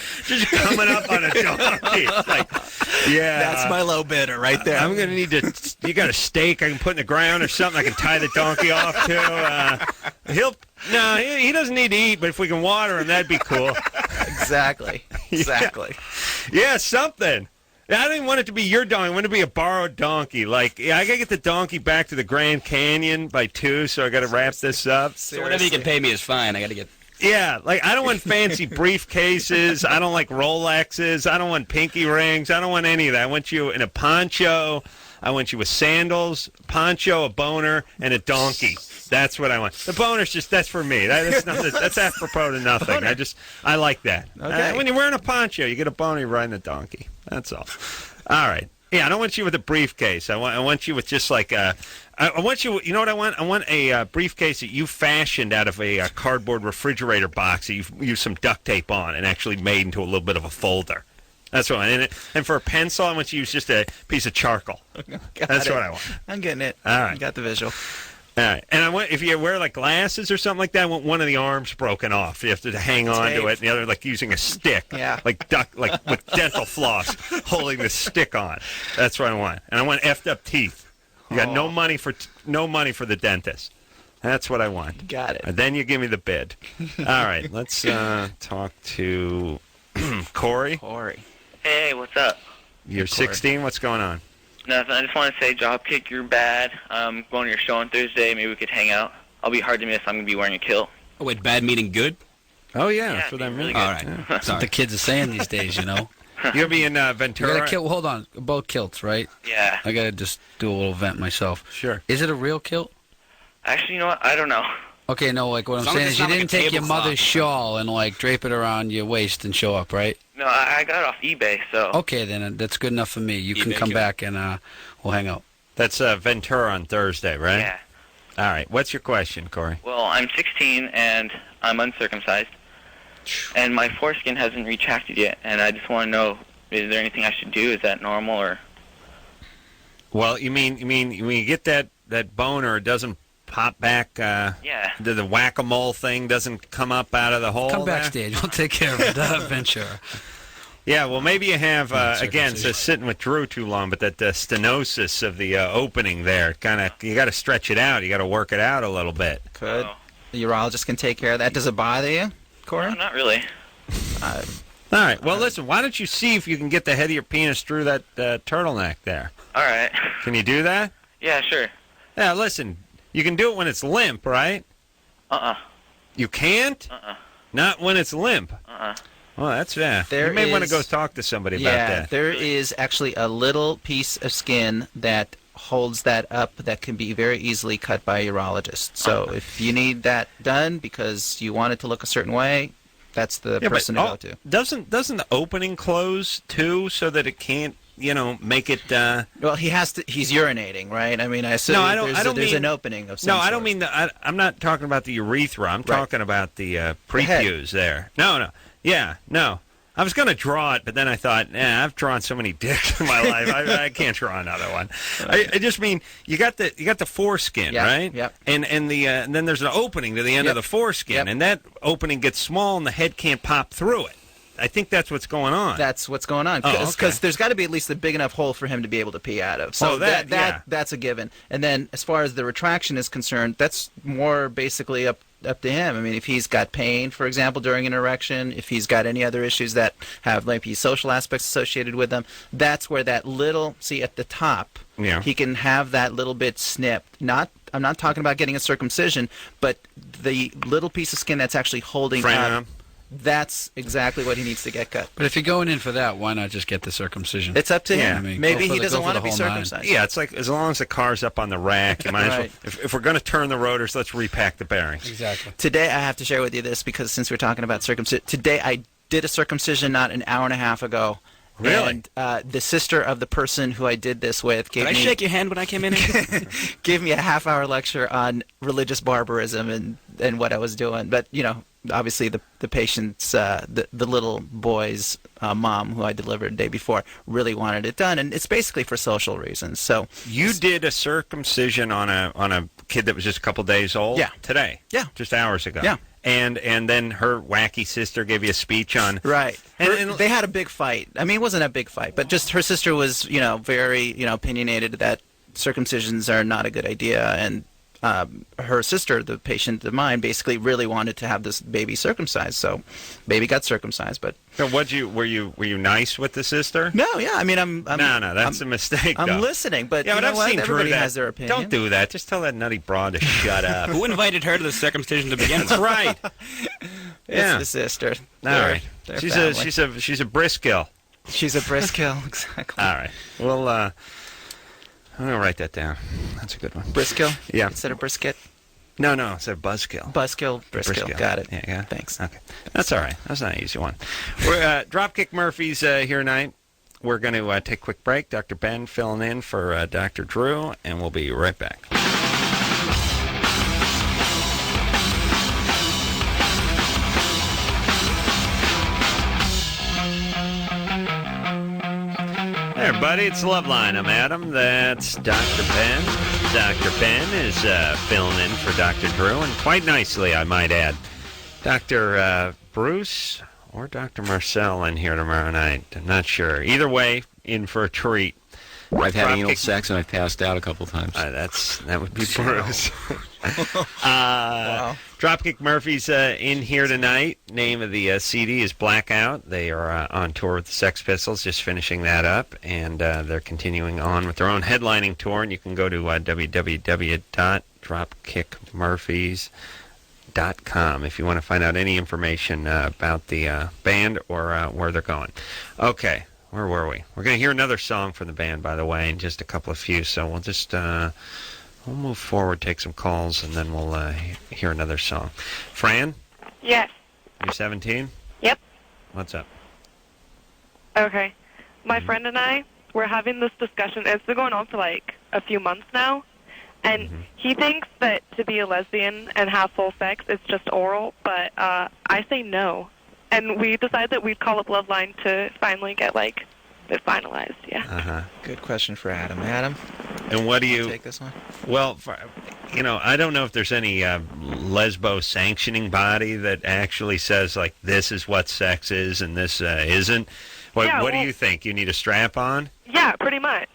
coming up on a donkey. Like, yeah.
That's my low bidder right there.
I'm going to need to... You got a stake I can put in the ground or something I can tie the donkey off to? He doesn't need to eat, but if we can water him, that'd be cool.
Exactly.
Yeah, something. I don't even want it to be your donkey. I want it to be a borrowed donkey. Like, I got to get the donkey back to the Grand Canyon by 2, so I got to wrap this up.
So whatever you can pay me is fine. I got to get...
Yeah, I don't want fancy briefcases. I don't like Rolexes. I don't want pinky rings. I don't want any of that. I want you in a poncho. I want you with sandals, poncho, a boner, and a donkey. That's what I want. The boner's that's for me. That's apropos to nothing. I like that.
Okay.
When you're wearing a poncho, you get a boner, you're riding a donkey. That's all. All right. Yeah, I don't want you with a briefcase. I want you with just like a... I want you what I want? I want a briefcase that you fashioned out of a cardboard refrigerator box that you used some duct tape on and actually made into a little bit of a folder. That's what I want. And for a pencil, I want you to use just a piece of charcoal. That's what I want.
I'm getting it.
All right.
You got the visual.
All right. And I want, if you wear like glasses or something like that, I want one of the arms broken off. You have to hang on to it, and the other like using a stick.
Yeah.
Like with dental floss holding the stick on. That's what I want. And I want effed up teeth. You got no money for the dentist. That's what I want.
Got it.
And then you give me the bid. All right, let's talk to Corey.
Corey.
Hey, what's up?
You're 16. What's going on?
Nothing. I just want to say, Dropkick, you're bad. Going to your show on Thursday. Maybe we could hang out. I'll be hard to miss. I'm going to be wearing a kilt.
Oh, wait, bad meaning good?
Oh, yeah. That's what I mean.
Really
All right.
Yeah.
That's what the kids are saying these days,
You'll be in Ventura.
Hold on. About kilts, right?
Yeah.
I got to just do a little vent myself.
Sure.
Is it a real kilt?
Actually, you know what? I don't know.
Okay, no, like what I'm
As long
saying
as
is
it's
you
not like
didn't
a
take your
tablecloth
mother's
or
shawl and like drape it around your waist and show up, right?
No, I got it off eBay, so...
Okay, then that's good enough for me. You can
eBay
come
kilt.
back and we'll hang out.
That's Ventura on Thursday, right?
Yeah.
All right. What's your question, Corey?
Well, I'm 16, and I'm uncircumcised. And my foreskin hasn't retracted yet, and I just want to know Is there anything I should do? Is that normal or?
Well, you mean when you get that boner, it doesn't pop back?
Yeah.
The whack-a-mole thing doesn't come up out of the hole.
Come
there?
backstage. We'll take care of it, Ventura.
Yeah, well, maybe you have, again, so sitting with Drew too long, but that stenosis of the opening there, you got to stretch it out. You got to work it out a little bit.
Could. The urologist can take care of that. Does it bother you, Corey?
No, not really.
All right. Well, listen, why don't you see if you can get the head of your penis through that turtleneck there?
All right.
Can you do that?
Yeah, sure.
Yeah, listen, you can do it when it's limp, right? You can't? Not when it's limp? Well, that's, you may want to go talk to somebody about that.
Yeah, there is actually a little piece of skin that holds that up that can be very easily cut by a urologist. So if you need that done because you want it to look a certain way, that's the person to go to.
Doesn't the opening close, too, so that it can't, make it...
Well, he's urinating, right? I mean, I assume there's an opening of some
No, I don't mean... I'm not talking about the urethra. I'm talking about the prepuce there. No. Yeah, no. I was going to draw it, but then I thought, I've drawn so many dicks in my life, I can't draw another one. I just mean you got the foreskin, right?
Yep.
And then there's an opening to the end of the foreskin, and that opening gets small, and the head can't pop through it. I think that's what's going on.
That's what's going on. Because there's got to be at least a big enough hole for him to be able to pee out of. So that's a given. And then as far as the retraction is concerned, that's more basically up to him. I mean, if he's got pain, for example, during an erection, if he's got any other issues that have maybe social aspects associated with them, that's where that little, at the top, he can have that little bit snipped. I'm not talking about getting a circumcision, but the little piece of skin that's actually holding up. That's exactly what he needs to get cut.
But if you're going in for that, why not just get the circumcision?
It's up to him.
I mean,
maybe he doesn't want to be circumcised.
Yeah, it's like as long as the car's up on the rack, you might as well. If we're going to turn the rotors, let's repack the bearings.
Exactly.
Today, I have to share with you this because since we're talking about circumcision, today I did a circumcision not an hour and a half ago.
Really?
And the sister of the person who I did this with gave
Did I shake your hand when I came in?
gave me a half-hour lecture on religious barbarism and what I was doing. But, obviously the patient's, the little boy's mom, who I delivered the day before, really wanted it done. And it's basically for social reasons. So
you did a circumcision on a kid that was just a couple days old?
Yeah.
Today?
Yeah.
Just hours ago?
Yeah.
And then her wacky sister gave you a speech on...
Right. And they had a big fight. I mean, it wasn't a big fight, but just her sister was, very, opinionated that circumcisions are not a good idea. And her sister, the patient of mine, basically really wanted to have this baby circumcised. So baby got circumcised, but...
So were you nice with the sister?
No, yeah. I mean, I'm
No, that's a mistake,
I'm
though.
listening, but
I've seen
everybody
Drew
has their opinion.
Don't do that. Just tell that nutty broad to shut up.
Who invited her to the circumcision to begin with?
That's right.
It's the sister.
All right.
They're
She's
family.
a Briskill.
She's a Briskill, exactly.
All right. Well, I'm going to write that down. That's a good one.
Briskill?
Yeah.
Instead of brisket?
No, it's a buzzkill.
Briskill. Got it.
Yeah.
Thanks.
Okay. That's all right. That's not an easy one. We're Dropkick Murphys here tonight. We're going to take a quick break. Dr. Ben filling in for Dr. Drew, and we'll be right back. Hey, everybody, it's Loveline. I'm Adam. That's Dr. Ben. Dr. Ben is filling in for Dr. Drew, and quite nicely, I might add. Dr. Bruce or Dr. Marcel in here tomorrow night. I'm not sure. Either way, in for a treat.
I've had anal sex and I've passed out a couple times.
That would be Bruce. Wow. Dropkick Murphys in here tonight. Name of the CD is Blackout. They are on tour with the Sex Pistols, just finishing that up, and they're continuing on with their own headlining tour. And you can go to www.dropkickmurphys.com if you want to find out any information about the band or where they're going. Okay. Where were we? We're going to hear another song from the band, by the way, in just a couple of few. So we'll just we'll move forward, take some calls, and then we'll hear another song. Fran?
Yes.
You're 17?
Yep.
What's up?
Okay. My friend and I were having this discussion. It's been going on for like a few months now. And he thinks that to be a lesbian and have full sex, it's just oral. But I say no. And we decided that we'd call up Loveline to finally get, like, it finalized. Yeah.
Uh-huh.
Good question for Adam. Adam?
And what do you...
take this one?
Well, I don't know if there's any lesbo sanctioning body that actually says, like, this is what sex is and this isn't. What do you think? You need a strap-on?
Yeah, pretty much.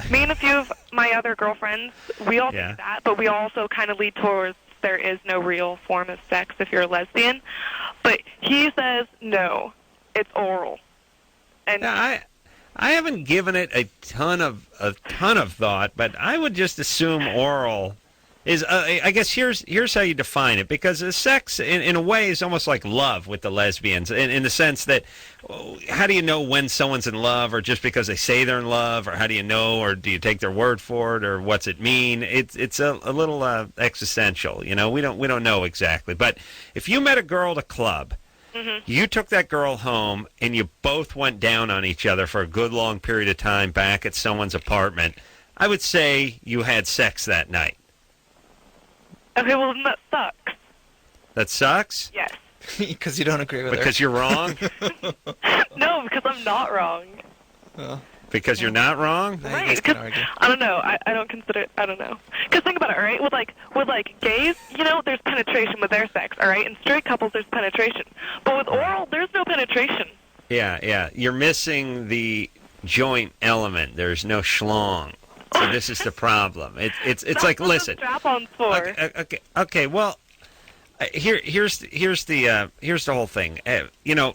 Me and a few of my other girlfriends, we all think that, but we also kind of lead towards there is no real form of sex if you're a lesbian. But he says no, it's oral. And
I haven't given it a ton of thought, but I would just assume oral is. I guess here's how you define it, because sex in a way is almost like love with the lesbians, in the sense that how do you know when someone's in love, or just because they say they're in love, or how do you know, or do you take their word for it, or what's it mean? It's a little existential, we don't know exactly. But if you met a girl at a club, you took that girl home, and you both went down on each other for a good long period of time back at someone's apartment, I would say you had sex that night.
Okay, well, then that sucks.
That sucks?
Yes.
Because you don't agree with her.
Because you're wrong?
No, because I'm not wrong.
Well,
because you're not wrong?
Right, because, I don't know, I don't consider, I don't know. Because think about it, all right, with gays, there's penetration with their sex, all right? In straight couples, there's penetration. But with oral, there's no penetration.
Yeah. You're missing the joint element. There's no schlong. So this is the problem. It's like, listen.
Strap-ons for.
Okay. Well, here's the whole thing.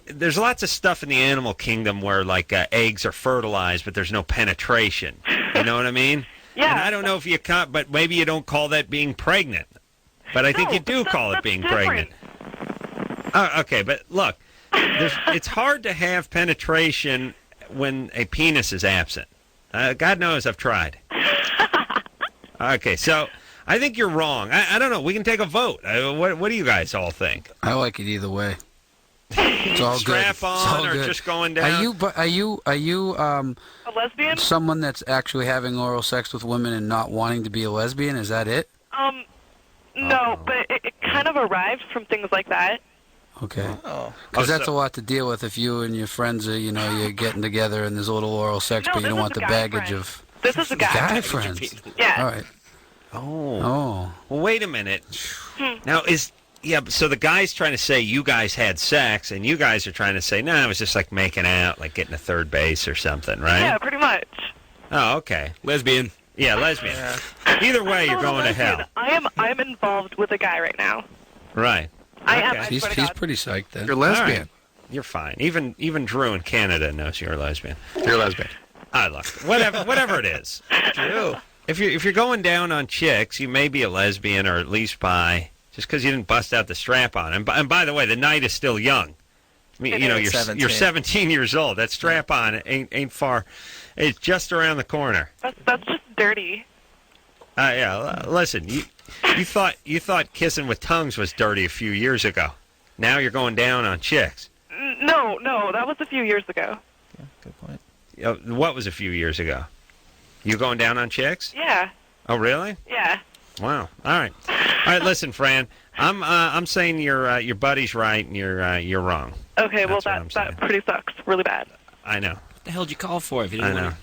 There's lots of stuff in the animal kingdom where eggs are fertilized, but there's no penetration. You know what I mean?
Yeah.
And I don't know if you but maybe you don't call that being pregnant. But I think you do call it being pregnant. Okay, but look, it's hard to have penetration when a penis is absent. God knows I've tried. Okay, so I think you're wrong. I don't know. We can take a vote. What do you guys all think?
I like it either way. It's all
Strap
good.
on or just going down?
Are you
a lesbian?
Someone that's actually having oral sex with women and not wanting to be a lesbian? Is that it?
No, but it kind of arrived from things like that.
Okay. Because that's a lot to deal with if you and your friends are, you're getting together and there's a little oral sex, but you don't want the baggage of...
This is a guy
friends.
Yeah.
All right.
Oh. Well, wait a minute. Now, so the guy's trying to say you guys had sex, and you guys are trying to say, no, it was just like making out, like getting to third base or something, right?
Yeah, pretty much.
Oh, okay.
Lesbian.
Yeah, lesbian. Either way, you're going to hell.
I'm involved with a guy right now.
Right.
I am.
He's pretty psyched then.
You're lesbian.
Right. You're fine. Even Drew in Canada knows you're a lesbian.
You're a lesbian.
Look, whatever it is.
Drew.
If you're going down on chicks, you may be a lesbian or at least bi, just because you didn't bust out the strap on. And by the way, the night is still young. I mean, you're 17 years old. That strap on ain't far. It's just around the corner.
That's just dirty.
Listen, you thought kissing with tongues was dirty a few years ago. Now you're going down on chicks.
No, that was a few years ago.
Yeah, good point.
What was a few years ago? You going down on chicks?
Yeah.
Oh, really?
Yeah.
Wow. All right. Listen, Fran. I'm saying your buddy's right and you're wrong.
Okay. Well, that pretty sucks. Really bad.
I know.
What the hell did you call for if you didn't want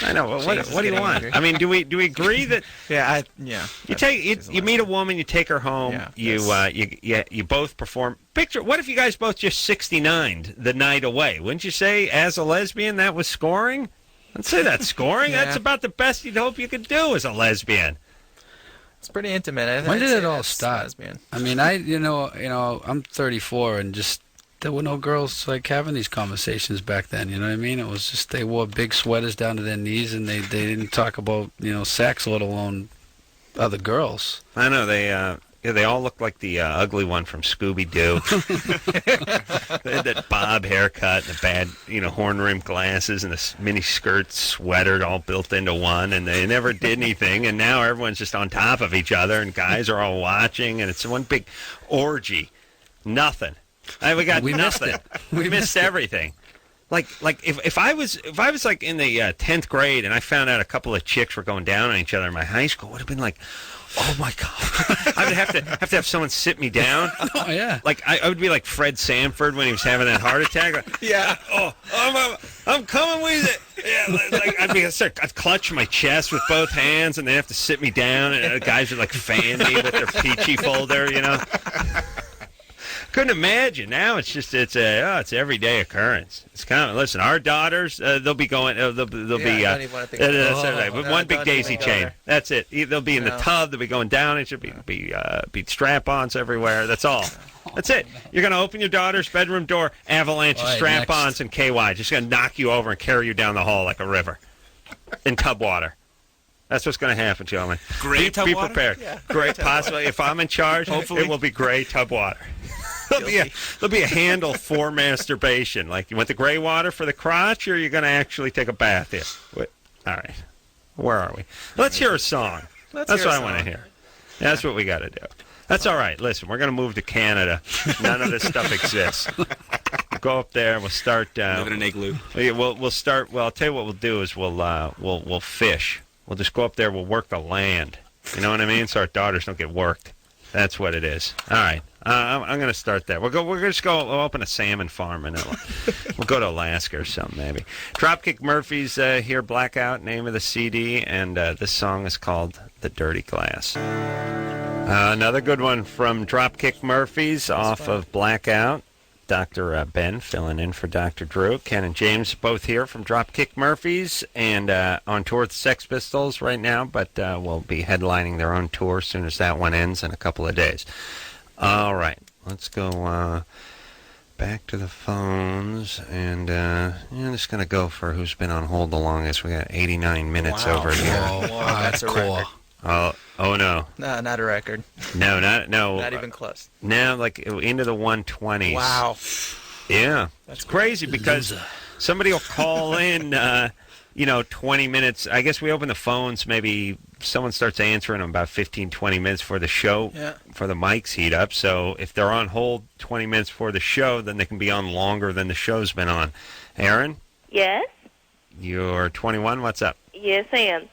I know. What do you want? I mean, do we agree that?
Yeah.
You meet a woman, you take her home, you both perform. Picture. What if you guys both just 69'd the night away? Wouldn't you say, as a lesbian, that was scoring? I'd say that's scoring.
Yeah.
That's about the best you'd hope you could do as a lesbian.
It's pretty intimate.
When did it all start? Lesbian. I mean, I'm 34 and just. There were no girls having these conversations back then. You know what I mean? It was just they wore big sweaters down to their knees, and they didn't talk about sex, let alone other girls.
I know they all look like the ugly one from Scooby Doo. They had that bob haircut and the bad horn rimmed glasses and the mini skirt sweater all built into one, and they never did anything. And now everyone's just on top of each other, and guys are all watching, and it's one big orgy. Nothing. We got nothing.
Missed it.
We missed everything. Like if I was like in the 10th grade and I found out a couple of chicks were going down on each other in my high school, it would have been like, oh my God! I would have to have someone sit me down.
Oh yeah.
Like I would be like Fred Sanford when he was having that heart attack. Like,
Yeah.
Oh, I'm coming with it. Yeah. Like I'd clutch my chest with both hands, and they have to sit me down, and the guys would like fan me with their peachy folder, you know. Couldn't imagine. Now it's just it's everyday occurrence. It's kind of listen. Our daughters, they'll be going. They'll be.
I don't even want to think
But one big daisy chain. That's it. They'll be in the tub. They'll be going down. It should be strap-ons everywhere. That's all. That's it. You're gonna open your daughter's bedroom door, avalanche of strap-ons and KY. Just gonna knock you over and carry you down the hall like a river in tub water. That's what's going to happen, gentlemen.
Gray tub water?
Be prepared.
Yeah.
Great, possibly. If I'm in charge,
Hopefully.
it will be gray tub water. There'll be a handle for masturbation. Like, you want the gray water for the crotch, or you're going to actually take a bath here? All right. Where are we? Let's hear a song. That's what I want to hear. That's what we got to do. That's all right. Listen, we're going to move to Canada. None of this stuff exists. We'll go up there and we'll start.
Live in an igloo.
We'll start. Well, I'll tell you what we'll do is we'll fish. We'll just go up there. We'll work the land. You know what I mean? So our daughters don't get worked. That's what it is. All right. I'm going to start there. We'll just go. We'll open a salmon farm and we'll go to Alaska or something maybe. Dropkick Murphys here. Blackout. Name of the CD, and this song is called "The Dirty Glass." Another good one from Dropkick Murphys off of Blackout. Dr. Ben filling in for Dr. Drew. Ken and James both here from Dropkick Murphys and on tour with the Sex Pistols right now, but will be headlining their own tour as soon as that one ends in a couple of days. All right, let's go back to the phones, and I'm just going to go for who's been on hold the longest. We got 89 minutes over here.
Wow, that's cool.
Oh no.
No, not a record.
No.
Not even close.
No, like into the 120s.
Wow.
Yeah. That's crazy because somebody will call in, 20 minutes. I guess we open the phones, maybe someone starts answering them about 15, 20 minutes before the show, for the mics heat up. So if they're on hold 20 minutes before the show, then they can be on longer than the show's been on. Aaron?
Yes?
You're 21. What's up?
Yes, I am.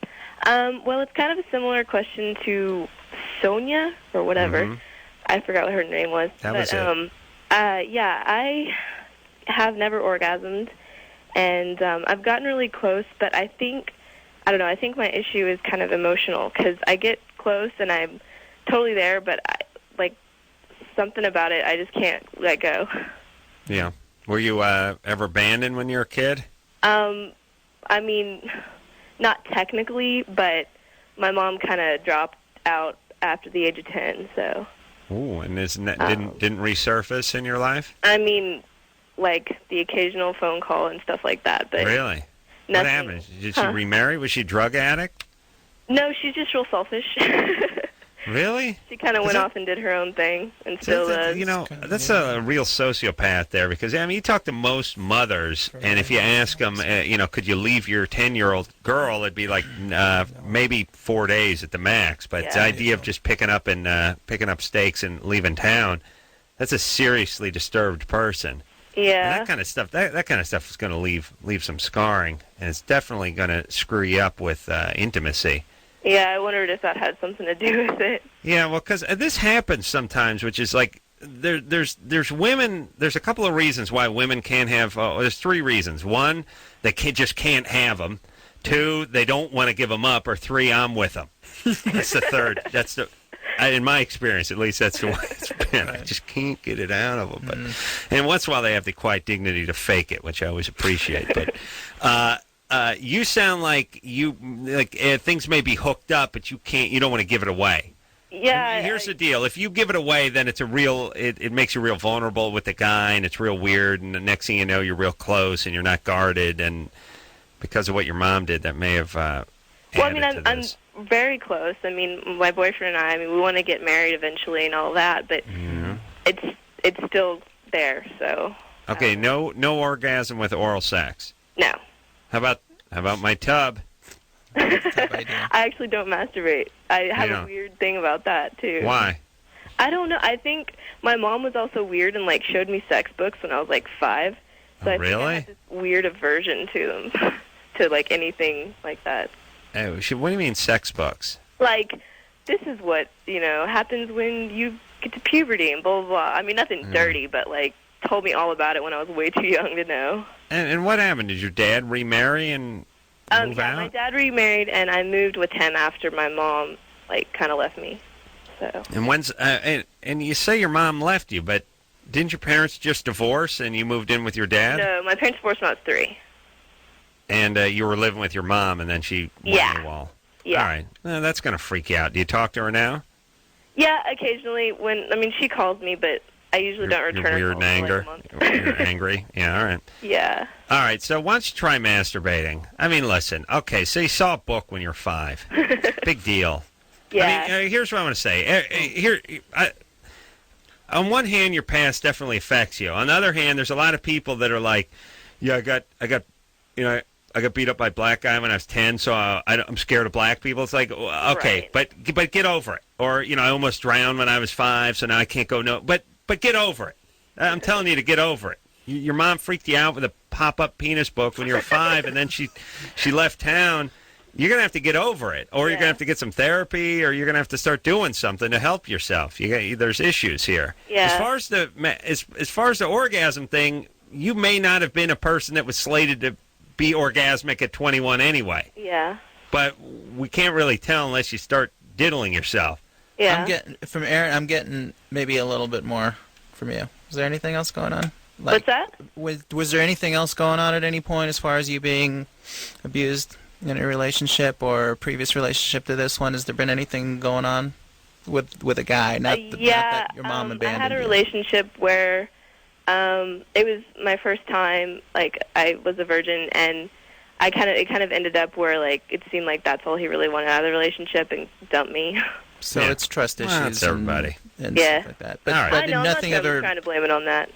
Well, it's kind of a similar question to Sonia or whatever.
Mm-hmm.
I forgot what her name was.
That was it.
I have never orgasmed, and I've gotten really close, but I think my issue is kind of emotional, because I get close and I'm totally there, but something about it, I just can't let go.
Yeah. Were you ever abandoned when you were a kid?
I mean, not technically, but my mom kind of dropped out after the age of 10, so.
Ooh, and didn't resurface in your life?
I mean, like the occasional phone call and stuff like that, but
really?
Nothing.
What happened? Did she remarry? Was she a drug addict?
No, she's just real selfish.
Really?
She kind of went off and did her own thing, and still does.
That's a real sociopath there, because, I mean, you talk to most mothers, and if you ask them, could you leave your 10-year-old girl, it'd be like maybe 4 days at the max. But the idea of just picking up stakes and leaving town, that's a seriously disturbed person.
Yeah.
And that kind of stuff. That kind of stuff is going to leave some scarring, and it's definitely going to screw you up with intimacy.
Yeah, I wondered if that had something to do with it.
Yeah, well, because this happens sometimes, which is like there's women. There's a couple of reasons why women can't have. There's 3 reasons. 1, they just can't have them. 2, they don't want to give them up. Or 3, I'm with them. That's the third. That's in my experience, at least, that's the way it's been. I just can't get it out of them. But and once in a while, they have the quiet dignity to fake it, which I always appreciate. But. You sound like things may be hooked up, but you don't want to give it away.
Yeah.
Here's the deal: if you give it away, then it's it makes you real vulnerable with the guy, and it's real weird. And the next thing you know, you're real close, and you're not guarded, and because of what your mom did, that may have. Well,
I mean, I'm very close. I mean, my boyfriend and I mean, we want to get married eventually and all that, but it's still there. So.
Okay, no orgasm with oral sex.
No.
How about my tub?
I actually don't masturbate. I have a weird thing about that, too.
Why?
I don't know. I think my mom was also weird and, showed me sex books when I was, 5. So I think I
Really?
have this weird aversion to them, to like anything like that.
Oh, what do you mean sex books?
Like, this is what, happens when you get to puberty and blah, blah, blah. I mean, nothing dirty, but, like, told me all about it when I was way too young to know.
And what happened? Did your dad remarry and move out?
My dad remarried, and I moved with him after my mom, like, kind of left me. So.
And when's and you say your mom left you, but didn't your parents just divorce and you moved in with your dad?
No, my parents divorced when I was 3.
And you were living with your mom, and then she went
Yeah.
AWOL.
Yeah.
All right. That's going to freak you out. Do you talk to her now?
Yeah, occasionally she calls me, but I usually don't return her
You're
calls
weird and
for,
anger.
like, a month.
You're angry. Yeah, all right.
Yeah.
All right, so why don't you try masturbating? I mean, listen. Okay, so you saw a book when you were 5. Big deal.
Yeah.
I mean, here's what I want to say. On one hand, your past definitely affects you. On the other hand, there's a lot of people that are like, yeah, I got beat up by a black guy when I was 10, so I'm scared of black people. It's like, okay,
Right.
but get over it. Or, I almost drowned when I was 5, so now I can't go no. But get over it. I'm telling you to get over it. Your mom freaked you out with a pop-up penis book when you were 5, and then she left town. You're going to have to get over it, or you're going to have to get some therapy, or you're going to have to start doing something to help yourself. There's issues here.
Yeah.
As far as the orgasm thing, you may not have been a person that was slated to be orgasmic at 21 anyway.
Yeah.
But we can't really tell unless you start diddling yourself.
Yeah.
From Aaron, I'm getting maybe a little bit more from you. Is there anything else going on?
What's that?
Was there anything else going on at any point as far as you being abused in a relationship or a previous relationship to this one? Has there been anything going on with a guy? Not that your mom abandoned
I had a
you.
relationship where it was my first time. Like, I was a virgin, and it kind of ended up where, like, it seemed like that's all he really wanted out of the relationship, and dumped me.
So it's trust issues.
Well, that's everybody.
And
Yeah.
stuff like that. But,
All right.
but
I know,
nothing
I'm not
ever.
trying to blame it on that.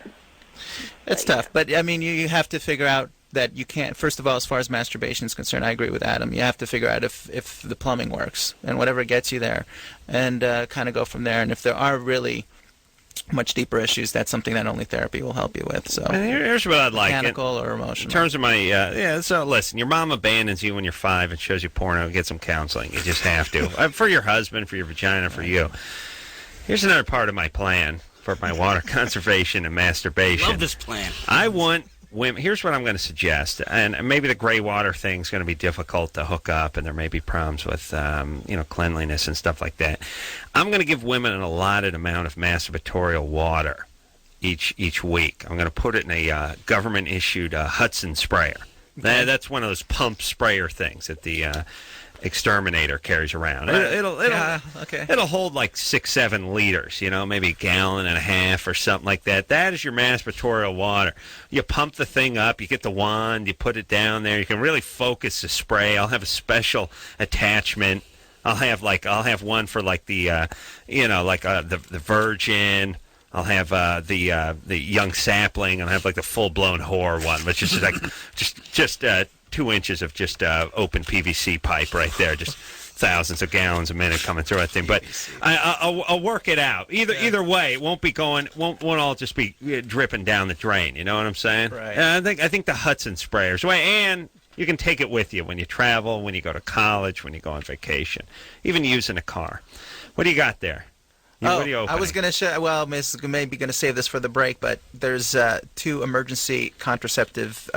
It's tough, but I mean, you have to figure out that you can't. First of all, as far as masturbation is concerned, I agree with Adam. You have to figure out if the plumbing works and whatever gets you there, and kind of go from there. And if there are really much deeper issues, that's something that only therapy will help you with. So
And here's what I'd like.
mechanical or emotional.
In terms of my, so listen, your mom abandons you when you're 5 and shows you porno. Get some counseling. You just have to. For your husband, for your vagina, for you. Here's another part of my plan for my water conservation and masturbation.
Love this plan.
I want women. Here's what I'm going to suggest, and maybe the gray water thing is going to be difficult to hook up, and there may be problems with, cleanliness and stuff like that. I'm going to give women an allotted amount of masturbatorial water each week. I'm going to put it in a government-issued Hudson sprayer. That's one of those pump sprayer things that the exterminator carries around. It'll hold like 6-7 liters, maybe a gallon and a half or something like that. That is your masturbatorial water. You pump the thing up, you get the wand, you put it down there. You can really focus the spray. I'll have a special attachment. I'll have one for like the the virgin. I'll have the young sapling, and I have like the full blown whore one, which is like just 2 inches of just open PVC pipe right there, just thousands of gallons a minute coming through that thing. But I'll work it out. Either way, it won't all just be dripping down the drain. You know what I'm saying?
Right.
I think the Hudson sprayers way, and you can take it with you when you travel, when you go to college, when you go on vacation, even use in a car. What do you got there? What are you opening?
I was going to show. Well, Miss maybe going to save this for the break, but there's 2 emergency contraceptive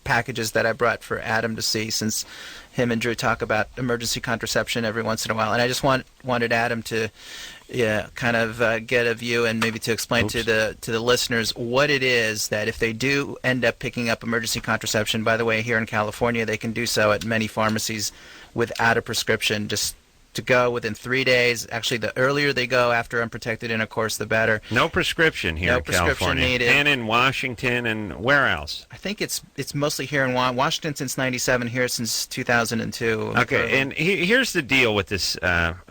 packages that I brought for Adam to see, since him and Drew talk about emergency contraception every once in a while, and I just wanted Adam to, kind of get a view and maybe to explain to the listeners what it is that if they do end up picking up emergency contraception. By the way, here in California, they can do so at many pharmacies without a prescription. Just to go within 3 days. Actually, the earlier they go after unprotected intercourse, the better.
No prescription here in California.
Needed.
And in Washington, and where else?
I think it's mostly here in Washington since '97, here since 2002.
Okay, and here's the deal with this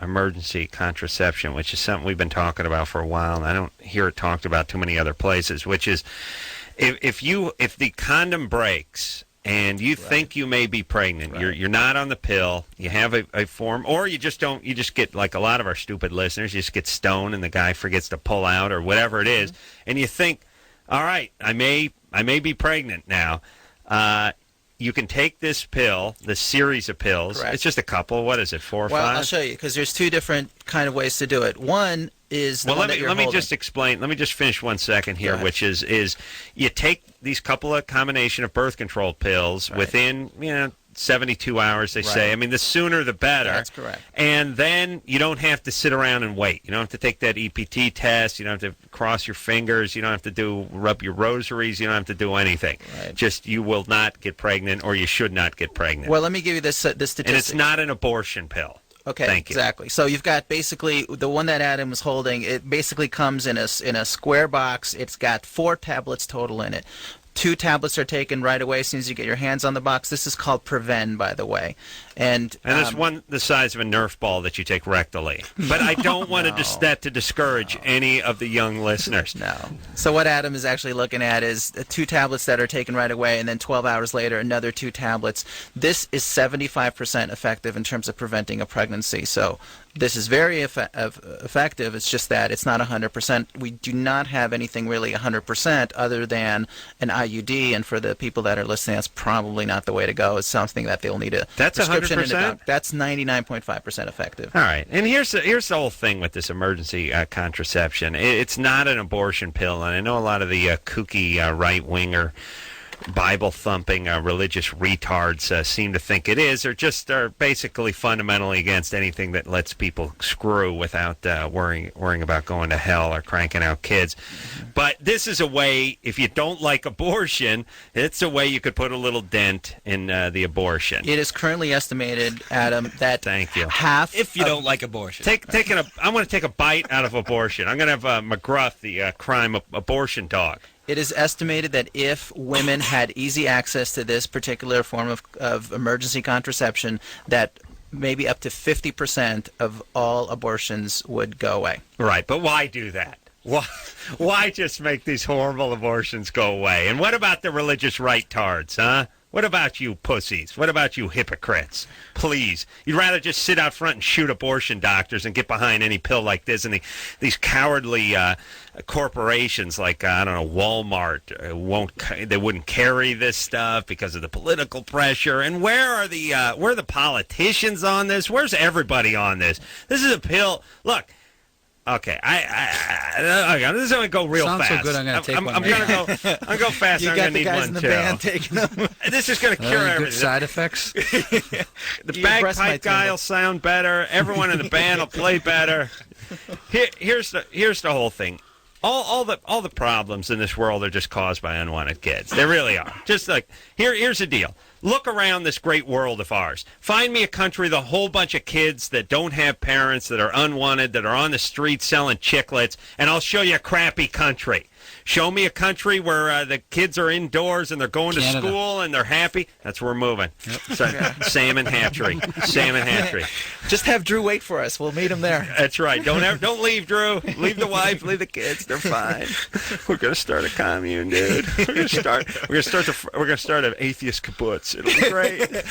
emergency contraception, which is something we've been talking about for a while, and I don't hear it talked about too many other places, which is if the condom breaks and you think you may be pregnant, you're not on the pill, you have a form, or you just get, like a lot of our stupid listeners, you just get stoned and the guy forgets to pull out or whatever it is, and you think, all right, I may be pregnant now. You can take this pill, this series of pills.
Correct.
It's just a couple. What is it, 4 or 5?
Well, I'll show you, because there's two different kind of ways to do it. One is the one that you're
let me
holding.
just explain. Let me just finish 1 second here,
Go ahead.
which is you take these couple of combination of birth control pills within 72 hours, they say. I mean, the sooner the better.
That's correct.
And then you don't have to sit around and wait. You don't have to take that EPT test. You don't have to cross your fingers. You don't have to rub your rosaries. You don't have to do anything. Just you will not get pregnant, or you should not get pregnant.
Well, let me give you this statistic.
And it's not an abortion pill.
Okay,
Thank you.
exactly. So you've got basically the one that Adam was holding. It basically comes in a square box. It's got 4 tablets total in it. 2 tablets are taken right away as soon as you get your hands on the box. This is called Preven, by the way. And
there's one the size of a Nerf ball that you take rectally. But I don't want that to discourage any of the young listeners.
No. So what Adam is actually looking at is 2 tablets that are taken right away, and then 12 hours later, another 2 tablets. This is 75% effective in terms of preventing a pregnancy. So this is very effective. It's just that it's not 100%. We do not have anything really 100% other than an IUD, and for the people that are listening, that's probably not the way to go. It's something that they'll need a prescription and a doc. That's 99.5% effective.
All right. And here's the whole thing with this emergency contraception. It's not an abortion pill, and I know a lot of the kooky right-winger Bible-thumping religious retards seem to think it is. They're basically fundamentally against anything that lets people screw without worrying about going to hell or cranking out kids. But this is a way, if you don't like abortion, it's a way you could put a little dent in the abortion.
It is currently estimated, Adam, that
Thank you.
half
If you don't like abortion.
I'm going to take a bite out of abortion. I'm going to have McGruff, the crime abortion dog.
It is estimated that if women had easy access to this particular form of emergency contraception, that maybe up to 50% of all abortions would go away.
Right, but why do that? Why just make these horrible abortions go away? And what about the religious right-tards, huh? What about you pussies? What about you hypocrites? Please. You'd rather just sit out front and shoot abortion doctors and get behind any pill like this, and these cowardly corporations like, I don't know, Walmart, they wouldn't carry this stuff because of the political pressure. And where are the politicians on this? Where's everybody on this? This is a pill. Look. Okay, this is going to go real
Sounds
fast.
so good, I'm going to take one.
I'm going to go fast.
You
I'm
got
going to
the
need
guys
one
in the
too.
band taking them.
This is going to cure everything.
Good side effects.
The bagpipe guy will sound better. Everyone in the band will play better. Here's the whole thing. All the problems in this world are just caused by unwanted kids. They really are. Just like here's the deal. Look around this great world of ours. Find me a country with a whole bunch of kids that don't have parents, that are unwanted, that are on the streets selling chiclets, and I'll show you a crappy country. Show me a country where the kids are indoors and they're going
Canada.
to school and they're happy. That's where we're moving. So, salmon hatchery. Salmon hatchery.
Just have Drew wait for us. We'll meet him there.
That's right. Don't leave, Drew. Leave the wife. Leave the kids. They're fine. We're gonna start a commune, dude. We're gonna start an atheist kibbutz. It'll be great.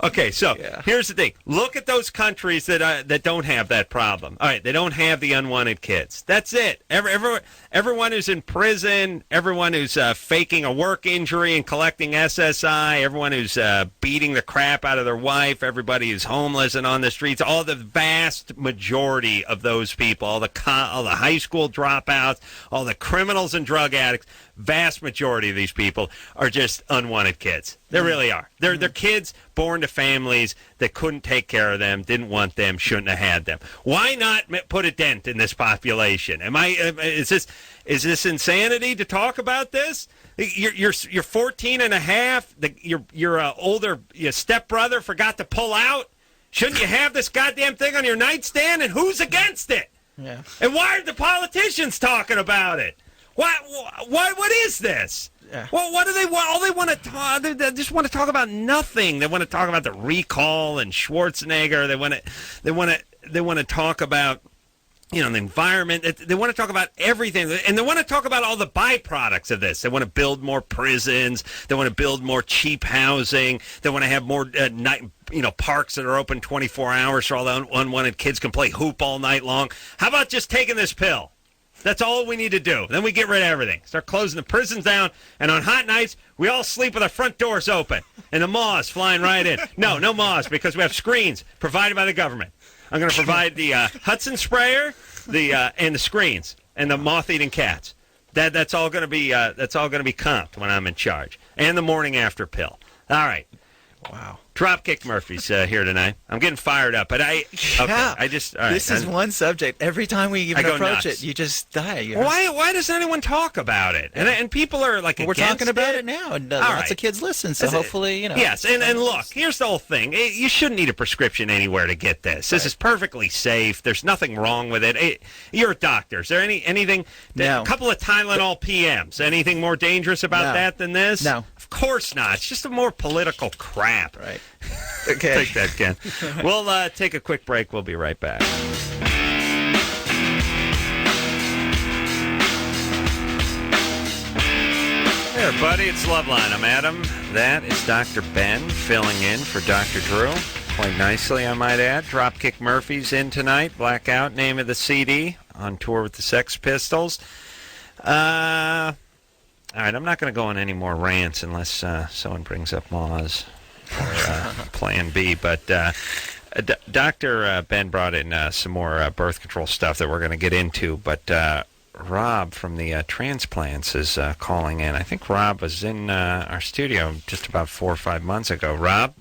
Okay, so here's the thing. Look at those countries that don't have that problem. All right, they don't have the unwanted kids. That's it. Everyone who's in prison, everyone who's faking a work injury and collecting SSI, everyone who's beating the crap out of their wife, everybody who's homeless and on the streets, all the vast majority of those people, all the high school dropouts, all the criminals and drug addicts, vast majority of these people are just unwanted kids. They really are. They're kids born to families that couldn't take care of them, didn't want them, shouldn't have had them. Why not put a dent in this population? Is this insanity to talk about this? You're 14 and a half. Your older stepbrother forgot to pull out. Shouldn't you have this goddamn thing on your nightstand? And who's against it?
Yeah.
And why are the politicians talking about it? What is this?
Yeah.
Well, what do they want? All they want to talk, they just want to talk about nothing. They want to talk about the recall and Schwarzenegger. They want to talk about the environment. They want to talk about everything, and they want to talk about all the byproducts of this. They want to build more prisons. They want to build more cheap housing. They want to have more parks that are open 24 hours so all the unwanted kids can play hoop all night long. How about just taking this pill? That's all we need to do. Then we get rid of everything. Start closing the prisons down, and on hot nights, we all sleep with our front doors open, and the moths flying right in. No moths, because we have screens provided by the government. I'm going to provide the Hudson sprayer, and the screens, and the moth-eating cats. That's all going to be comped when I'm in charge, and the morning after pill. All right.
Wow.
Dropkick Murphys here tonight. I'm getting fired up, but
this is one subject. Every time we even approach it, you just die.
Why doesn't anyone talk about it? And people are like,
we're talking about it now, and lots of kids listen. So hopefully,
Yes, and look, here's the whole thing. You shouldn't need a prescription anywhere to get this. This is perfectly safe. There's nothing wrong with it. You're a doctor. Is there anything?
No.
A couple of Tylenol PMs. Anything more dangerous about that than this?
No.
Of course not. It's just a more political crap.
Right. Okay.
Take that, Ken. We'll take a quick break. We'll be right back. Hey, everybody. It's Loveline. I'm Adam. That is Dr. Ben filling in for Dr. Drew. Quite nicely, I might add. Dropkick Murphys in tonight. Blackout, name of the CD. On tour with the Sex Pistols. All right, I'm not going to go on any more rants unless someone brings up moths. Or Plan B, but Dr. Ben brought in some more birth control stuff that we're going to get into, but Rob from the Transplants is calling in. I think Rob was in our studio just about 4 or 5 months ago. Rob?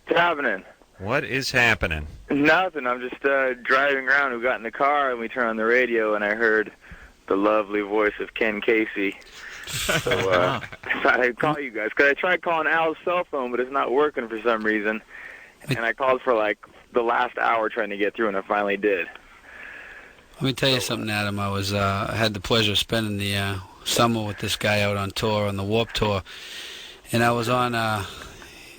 What's happening?
What is happening?
Nothing. I'm just driving around. We got in the car, and we turned on the radio, and I heard the lovely voice of Ken Casey. So I call you guys because I tried calling Al's cell phone, but it's not working for some reason. And I called for like the last hour trying to get through, and I finally did.
Let me tell you something, Adam. I had the pleasure of spending the summer with this guy out on tour, on the Warped Tour, and I was on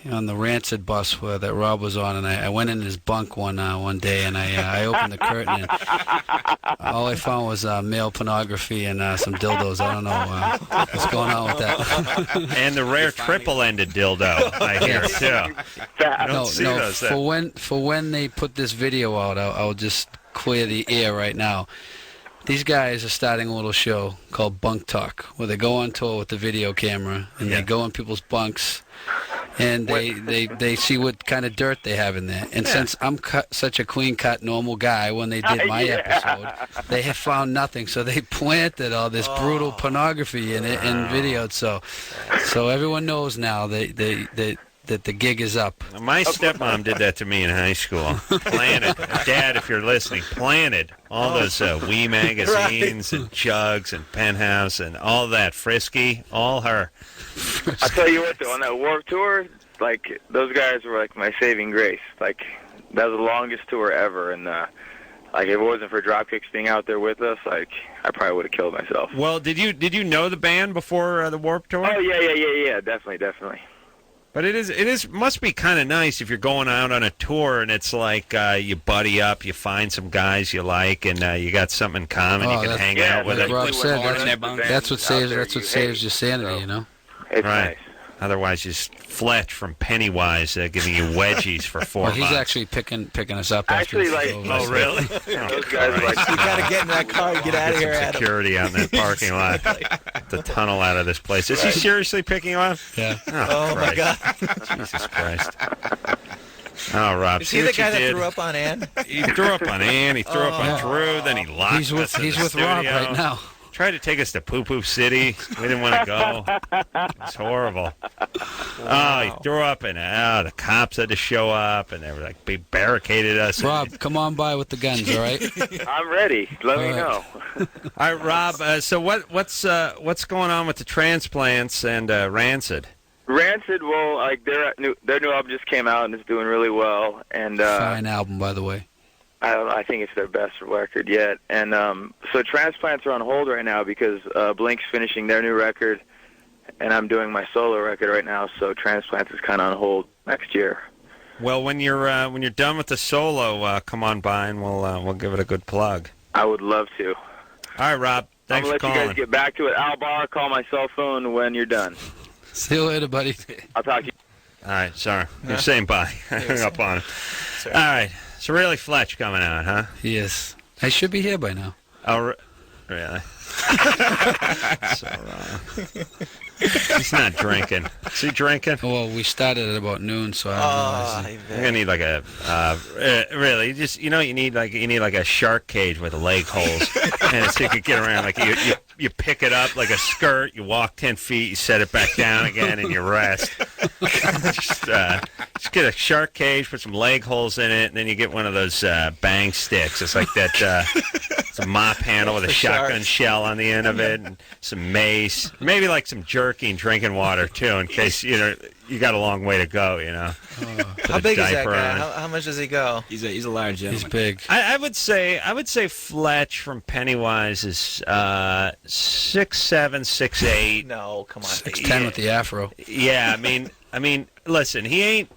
the Rancid bus that Rob was on, and I went in his bunk one day, and I opened the curtain, and all I found was male pornography and some dildos. I don't know what's going on with that.
And the rare triple-ended dildo, I hear, too. I don't see those.
For when they put this video out, I'll just clear the air right now. These guys are starting a little show called Bunk Talk, where they go on tour with the video camera, and they go in people's bunks, and they see what kind of dirt they have in there. And since I'm such a clean-cut, normal guy, when they did my episode, they have found nothing. So they planted all this brutal pornography in it and videoed. So everyone knows now that the gig is up.
My stepmom did that to me in high school. Planted. Dad, if you're listening, planted all those Wee magazines and Jugs and Penthouse and all that. Frisky, all her.
I'll tell you what, though, on that Warped Tour, like, those guys were like my saving grace. Like, that was the longest tour ever, and like, if it wasn't for Dropkicks being out there with us, like, I probably would have killed myself.
Well, did you know the band before the Warped Tour?
Oh yeah, definitely.
But it must be kind of nice if you're going out on a tour and it's like you buddy up, you find some guys you like, and you got something in common. You can hang out with them.
Rob said, that's what saves your sanity, you know.
It's
right.
Nice.
Otherwise, you just Fletch from Pennywise giving you wedgies for $4.
Well, he's actually picking us up.
Actually, like,
oh really?
Those guys are like,
you gotta get in that car and get out of here, Adam.
Security out in that parking lot. The tunnel out of this place. Is he seriously picking you up?
Yeah.
Oh
my God.
Jesus Christ. Oh, Rob.
Is he the guy that threw up on Ann?
He threw up on Ann. He threw up on Drew. Then he locked us in the
He's with Rob
studio.
right now.
Tried to take us to Poo Poo City. We didn't want to go. It's horrible. Oh, he threw up, and the cops had to show up, and they were like, they barricaded us.
Rob, come on by with the guns, all right?
I'm ready. Let me know.
All right, Rob. So what's going on with the Transplants and Rancid?
Rancid, well, like their new album just came out and it's doing really well. And
fine album, by the way.
I think it's their best record yet. And so Transplants are on hold right now because Blink's finishing their new record, and I'm doing my solo record right now. So Transplants is kind of on hold next year.
Well, when you're done with the solo, come on by and we'll give it a good plug.
I would love to.
All right, Rob. Thanks for calling.
I'm gonna let you guys get back to it. Al Barr, call my cell phone when you're done.
See you later, buddy.
I'll talk to you.
All right, sorry. You're saying bye. I hung up on him. All right. So really Fletch coming out, huh?
He is. I should be here by now.
Oh, Really? So he's not drinking. Is he drinking?
Well, we started at about noon, so I don't know.
You're gonna need like a really just you need like a shark cage with leg holes, and so you could get around like you pick it up like a skirt, you walk 10 feet, you set it back down again, and you rest. just get a shark cage, put some leg holes in it, and then you get one of those bang sticks. It's like that. It's a mop handle with a shotgun shell on the end of it, and some mace, maybe like some jerky and drinking water too, in case you got a long way to go.
How big is that guy? How much does he go?
He's a large gentleman.
He's big.
I would say Fletch from Pennywise is 6'7", 6'8".
No, come on.
6'10" with the afro.
Yeah, I mean, listen, he ain't,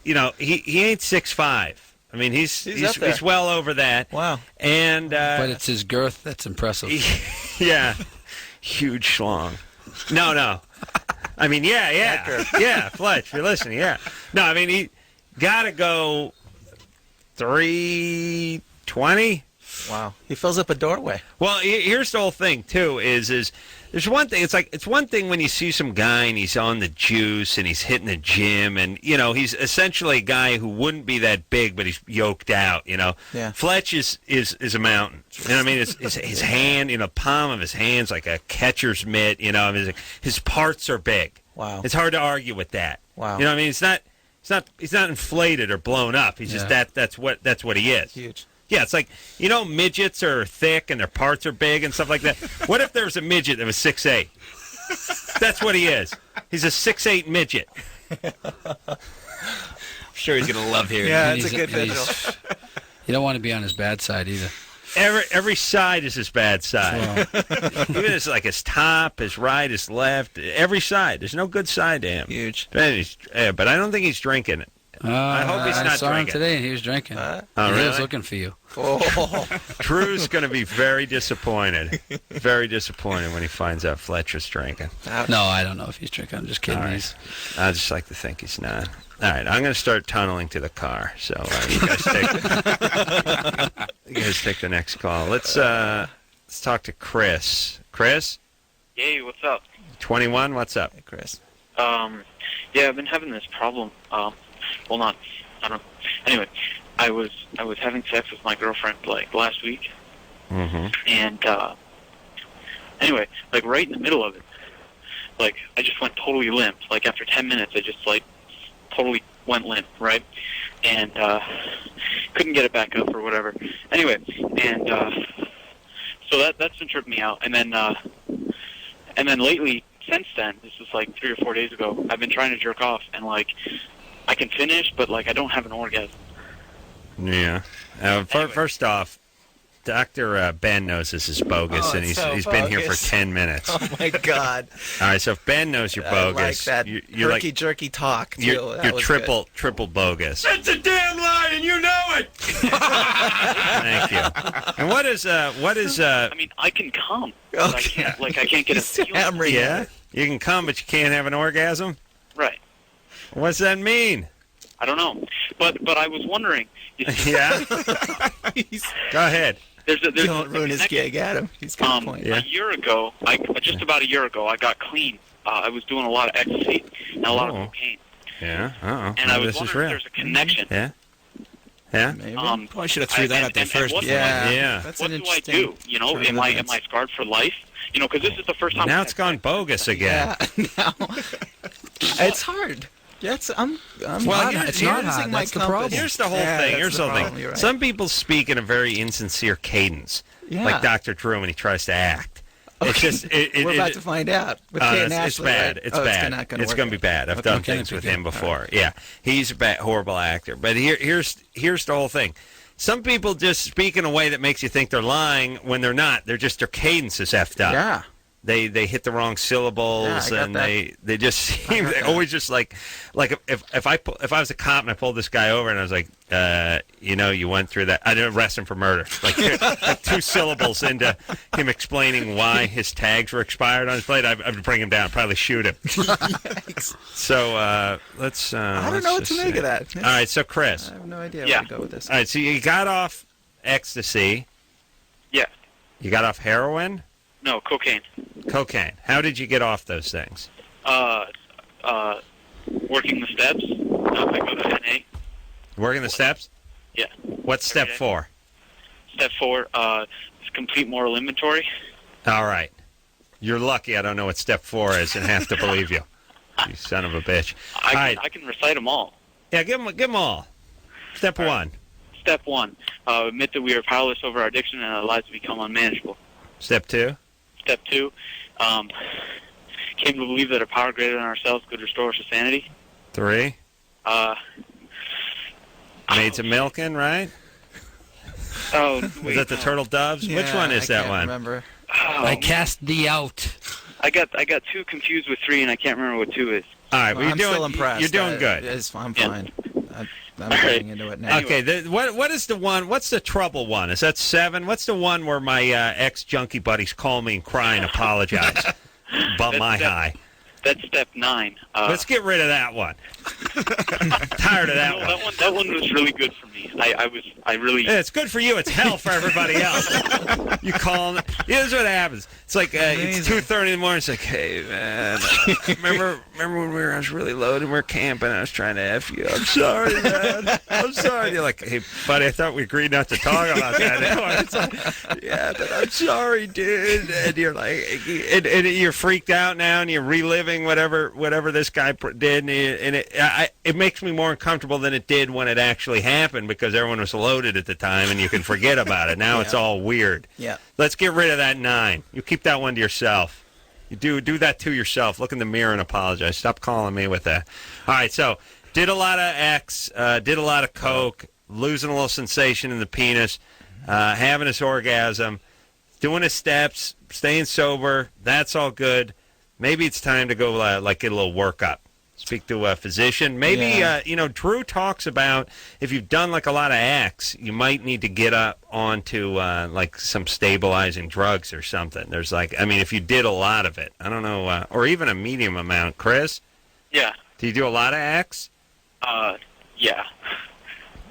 he ain't 6'5". I mean, he's well over that.
Wow.
And
but it's his girth that's impressive.
Yeah, huge schlong. No. I mean, yeah, Fletch, if you're listening, yeah. No, I mean, he got to go 320.
Wow, he fills up a doorway.
Well, here's the whole thing too. Is there's one thing. It's one thing when you see some guy and he's on the juice and he's hitting the gym and he's essentially a guy who wouldn't be that big but he's yoked out.
Yeah.
Fletch is a mountain. You know what I mean? His hand, palm of his hand's like a catcher's mitt. His parts are big.
Wow.
It's hard to argue with that.
Wow.
You know what I mean? He's not inflated or blown up. He's just that's what he is.
Huge.
Yeah, it's like, midgets are thick and their parts are big and stuff like that. What if there was a midget that was 6'8"? That's what he is. He's a 6'8" midget.
I'm sure he's going to love hearing
Yeah,
it.
it's a good visual.
You don't want to be on his bad side either.
Every side is his bad side. Even his top, his right, his left, every side. There's no good side to him.
Huge.
But I don't think he's drinking it. I hope he's not
I saw him
drinking.
today, and he was drinking. He
really?
was looking for you.
Oh.
Drew's going to be very disappointed. Very disappointed when he finds out Fletcher's drinking.
No, I don't know if he's drinking. I'm just kidding.
All right. I just like to think he's not. All right, I'm going to start tunneling to the car. So you guys take the next call. Let's talk to Chris. Chris?
Hey, what's up?
21. What's up?
Hey, Chris.
Yeah, I've been having this problem. I don't know. Anyway, I was having sex with my girlfriend last week, and anyway, right in the middle of it, I just went totally limp. After 10 minutes, I just totally went limp, right? And couldn't get it back up or whatever. Anyway, and so that's been tripping me out. And then lately, since then, this was 3 or 4 days ago, I've been trying to jerk off, and I can finish, but I don't have an orgasm.
Yeah. First off, Dr. Ben knows this is bogus, and he's been here for 10 minutes.
Oh my God!
All right, so if Ben knows you're bogus,
I like that
you're
jerky talk. Too.
You're triple bogus.
That's a damn lie, and you know it.
Thank you. And what is? I
mean, I can come.
Okay.
I can't get a feeling.
Yeah, you can come, but you can't have an orgasm.
Right.
What's that mean?
I don't know, but I was wondering.
Yeah. Go ahead.
Don't ruin his gig, Adam. He's got a point.
A year ago, just about a year ago, I got clean. I was doing a lot of ecstasy and a lot of cocaine.
Yeah.
And I was wondering if there's a connection.
Yeah. Yeah.
Maybe.
I should have threw that out there first.
What
That's
what
an
do I
interesting
do? Am I scarred for life? Because this is the first time.
Now it's gone bogus again.
Yeah. Now it's hard. I'm
it's not hard. That's the problem.
Here's the whole thing. Here's the whole thing. Right. Some people speak in a very insincere cadence, like Dr. Drew when he tries to act.
Okay.
It's just
we're about to find out.
It's bad. It's bad. It's going to be bad. I've done things with him before. Right. Yeah, he's a bad, horrible actor. But here's the whole thing. Some people just speak in a way that makes you think they're lying when they're not. Their cadence is effed up.
Yeah.
They hit the wrong syllables and they just seem always just like if I was a cop and I pulled this guy over and I was like, you went through that. I didn't arrest him for murder. Like 2 syllables into him explaining why his tags were expired on his plate, I'd bring him down, probably shoot him. So let's.
I don't know what to make of that.
All right, so Chris.
I have no idea where to go with this.
All right, so you got off ecstasy.
Yeah.
You got off heroin?
No, cocaine.
Cocaine. How did you get off those things?
Working the steps. I go to NA.
Working the steps?
Yeah.
What's step 4?
Step 4 is complete moral inventory.
All right. You're lucky I don't know what step 4 is and have to believe you. You son of a bitch.
I can recite them all.
Yeah, give them all. Step 1.
Step 1, admit that we are powerless over our addiction and our lives become unmanageable.
Step 2.
Step 2, came to believe that a power greater than ourselves could restore us to sanity.
3. Made some milking, right?
Oh,
was that the turtle doves?
Yeah,
Which one is that one?
I can't remember.
I cast thee out.
I got 2 confused with 3, and I can't remember what 2 is.
All right,
I'm still impressed.
You're doing good.
I'm fine. I'm getting into it now.
Okay, what is the one? What's the trouble one? Is that 7? What's the one where my ex-junkie buddies call me and cry and apologize about my high?
That's step 9.
Let's get rid of that one. Tired of that one.
That one was really good for me. I really.
Yeah, it's good for you. It's hell for everybody else. You call them. Here's what happens. It's like it's 2:30 in the morning. It's like, hey man, remember when I was really loaded and we were camping? I was trying to F you. I'm sorry, man. I'm sorry. And you're like, hey buddy, I thought we agreed not to talk about that anymore. It's like, yeah, but I'm sorry, dude. And you're like, and you're freaked out now, and you're reliving whatever this guy did, and it makes me more uncomfortable than it did when it actually happened because everyone was loaded at the time and you can forget about it. Now it's all weird.
Yeah.
Let's get rid of that 9. You keep that one to yourself. You do that to yourself. Look in the mirror and apologize. Stop calling me with that. All right, so did a lot of X, did a lot of coke, losing a little sensation in the penis, having his orgasm, doing his steps, staying sober. That's all good. Maybe it's time to go get a little workup. Speak to a physician. Maybe, Drew talks about if you've done like a lot of acts, you might need to get up onto like some stabilizing drugs or something. There's if you did a lot of it, I don't know, or even a medium amount. Chris?
Yeah.
Do you do a lot of acts?
Yeah.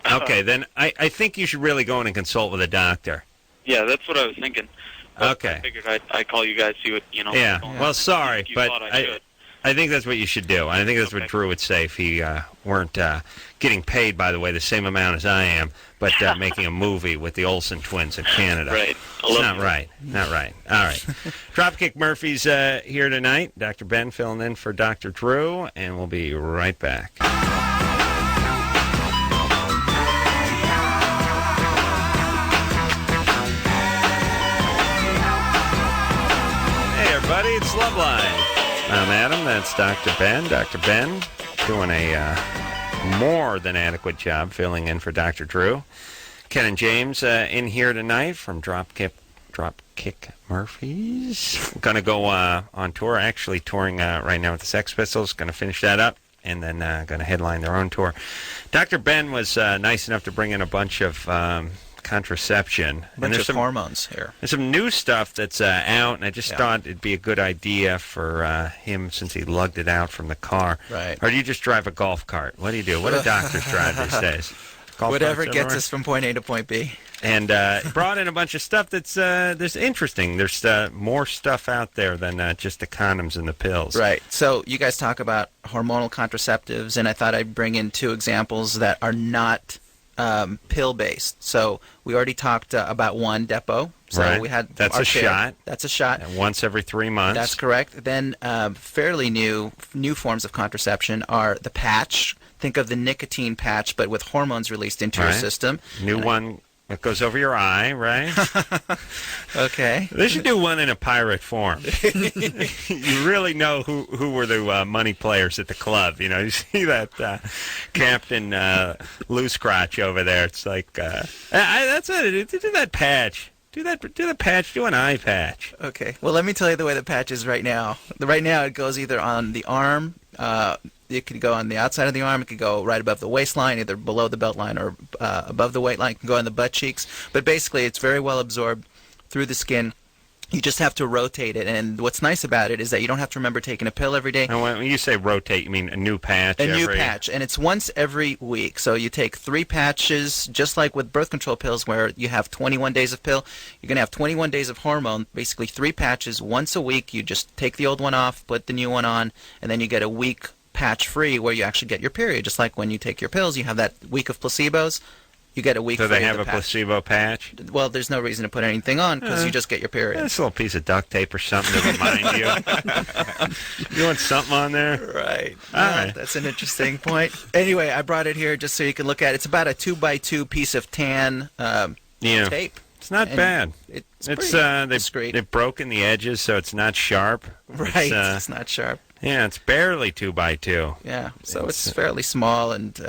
Okay, then I think you should really go in and consult with a doctor.
Yeah, that's what I was thinking. But
Okay.
I figured I'd call you guys, see what,
Yeah, well, sorry,
you
but
thought I should.
I think that's what you should do. I think that's what Drew would say if he weren't getting paid, by the way, the same amount as I am, but making a movie with the Olsen twins in Canada.
Right.
It's not right. Not right. All right. Dropkick Murphys here tonight. Dr. Ben filling in for Dr. Drew, and we'll be right back. Hey, everybody, it's Loveline. I'm Adam, that's Dr. Ben. Dr. Ben doing a more than adequate job filling in for Dr. Drew. Ken and James in here tonight from Dropkick Murphys. Going to go on tour, actually touring right now with the Sex Pistols. Going to finish that up and then going to headline their own tour. Dr. Ben was nice enough to bring in a bunch of contraception.
A bunch of hormones here.
There's some new stuff that's out, and I just thought it'd be a good idea for him since he lugged it out from the car.
Right.
Or do you just drive a golf cart? What do you do? What do doctors drive these days? Golf
Whatever
carts
gets
everywhere?
us from point A to point B.
And brought in a bunch of stuff that's interesting. There's more stuff out there than just the condoms and the pills.
Right. So you guys talk about hormonal contraceptives, and I thought I'd bring in 2 examples that are not pill-based. So we already talked about one, Depo. So
right.
we had
That's
our
a
share.
shot.
That's a shot.
And once every 3 months.
That's correct. Then fairly new forms of contraception are the patch. Think of the nicotine patch, but with hormones released into your system.
New one that goes over your eye, right?
Okay.
They should do one in a pirate form. You really know who were the money players at the club. You know, you see that Captain Loose Crotch over there. It's like that's it. Do that patch. Do the patch. Do an eye patch.
Okay. Well, let me tell you the way the patch is right now. Right now, it goes either on the arm. It could go on the outside of the arm. It could go right above the waistline, either below the belt line or above the waistline. It can go on the butt cheeks. But basically, it's very well absorbed through the skin. You just have to rotate it, and what's nice about it is that you don't have to remember taking a pill every day.
And when you say rotate, you mean a new patch?
New patch, and it's once every week. So you take 3 patches, just like with birth control pills, where you have 21 days of pill. You're going to have 21 days of hormone, basically 3 patches once a week. You just take the old one off, put the new one on, and then you get a week patch free where you actually get your period. Just like when you take your pills, you have that week of placebos. You get a week.
Do
free
they have
of the
a placebo patch?
Well, there's no reason to put anything on because you just get your period.
It's a little piece of duct tape or something to remind you. You want something on there?
Right.
All right.
That's an interesting point. Anyway, I brought it here just so you can look at it. It's about a 2x2 piece of tan tape.
It's not bad.
It's pretty discreet.
They've broken the edges, so it's not sharp.
Right. It's not sharp.
Yeah, it's barely 2x2.
Yeah, so it's fairly small, and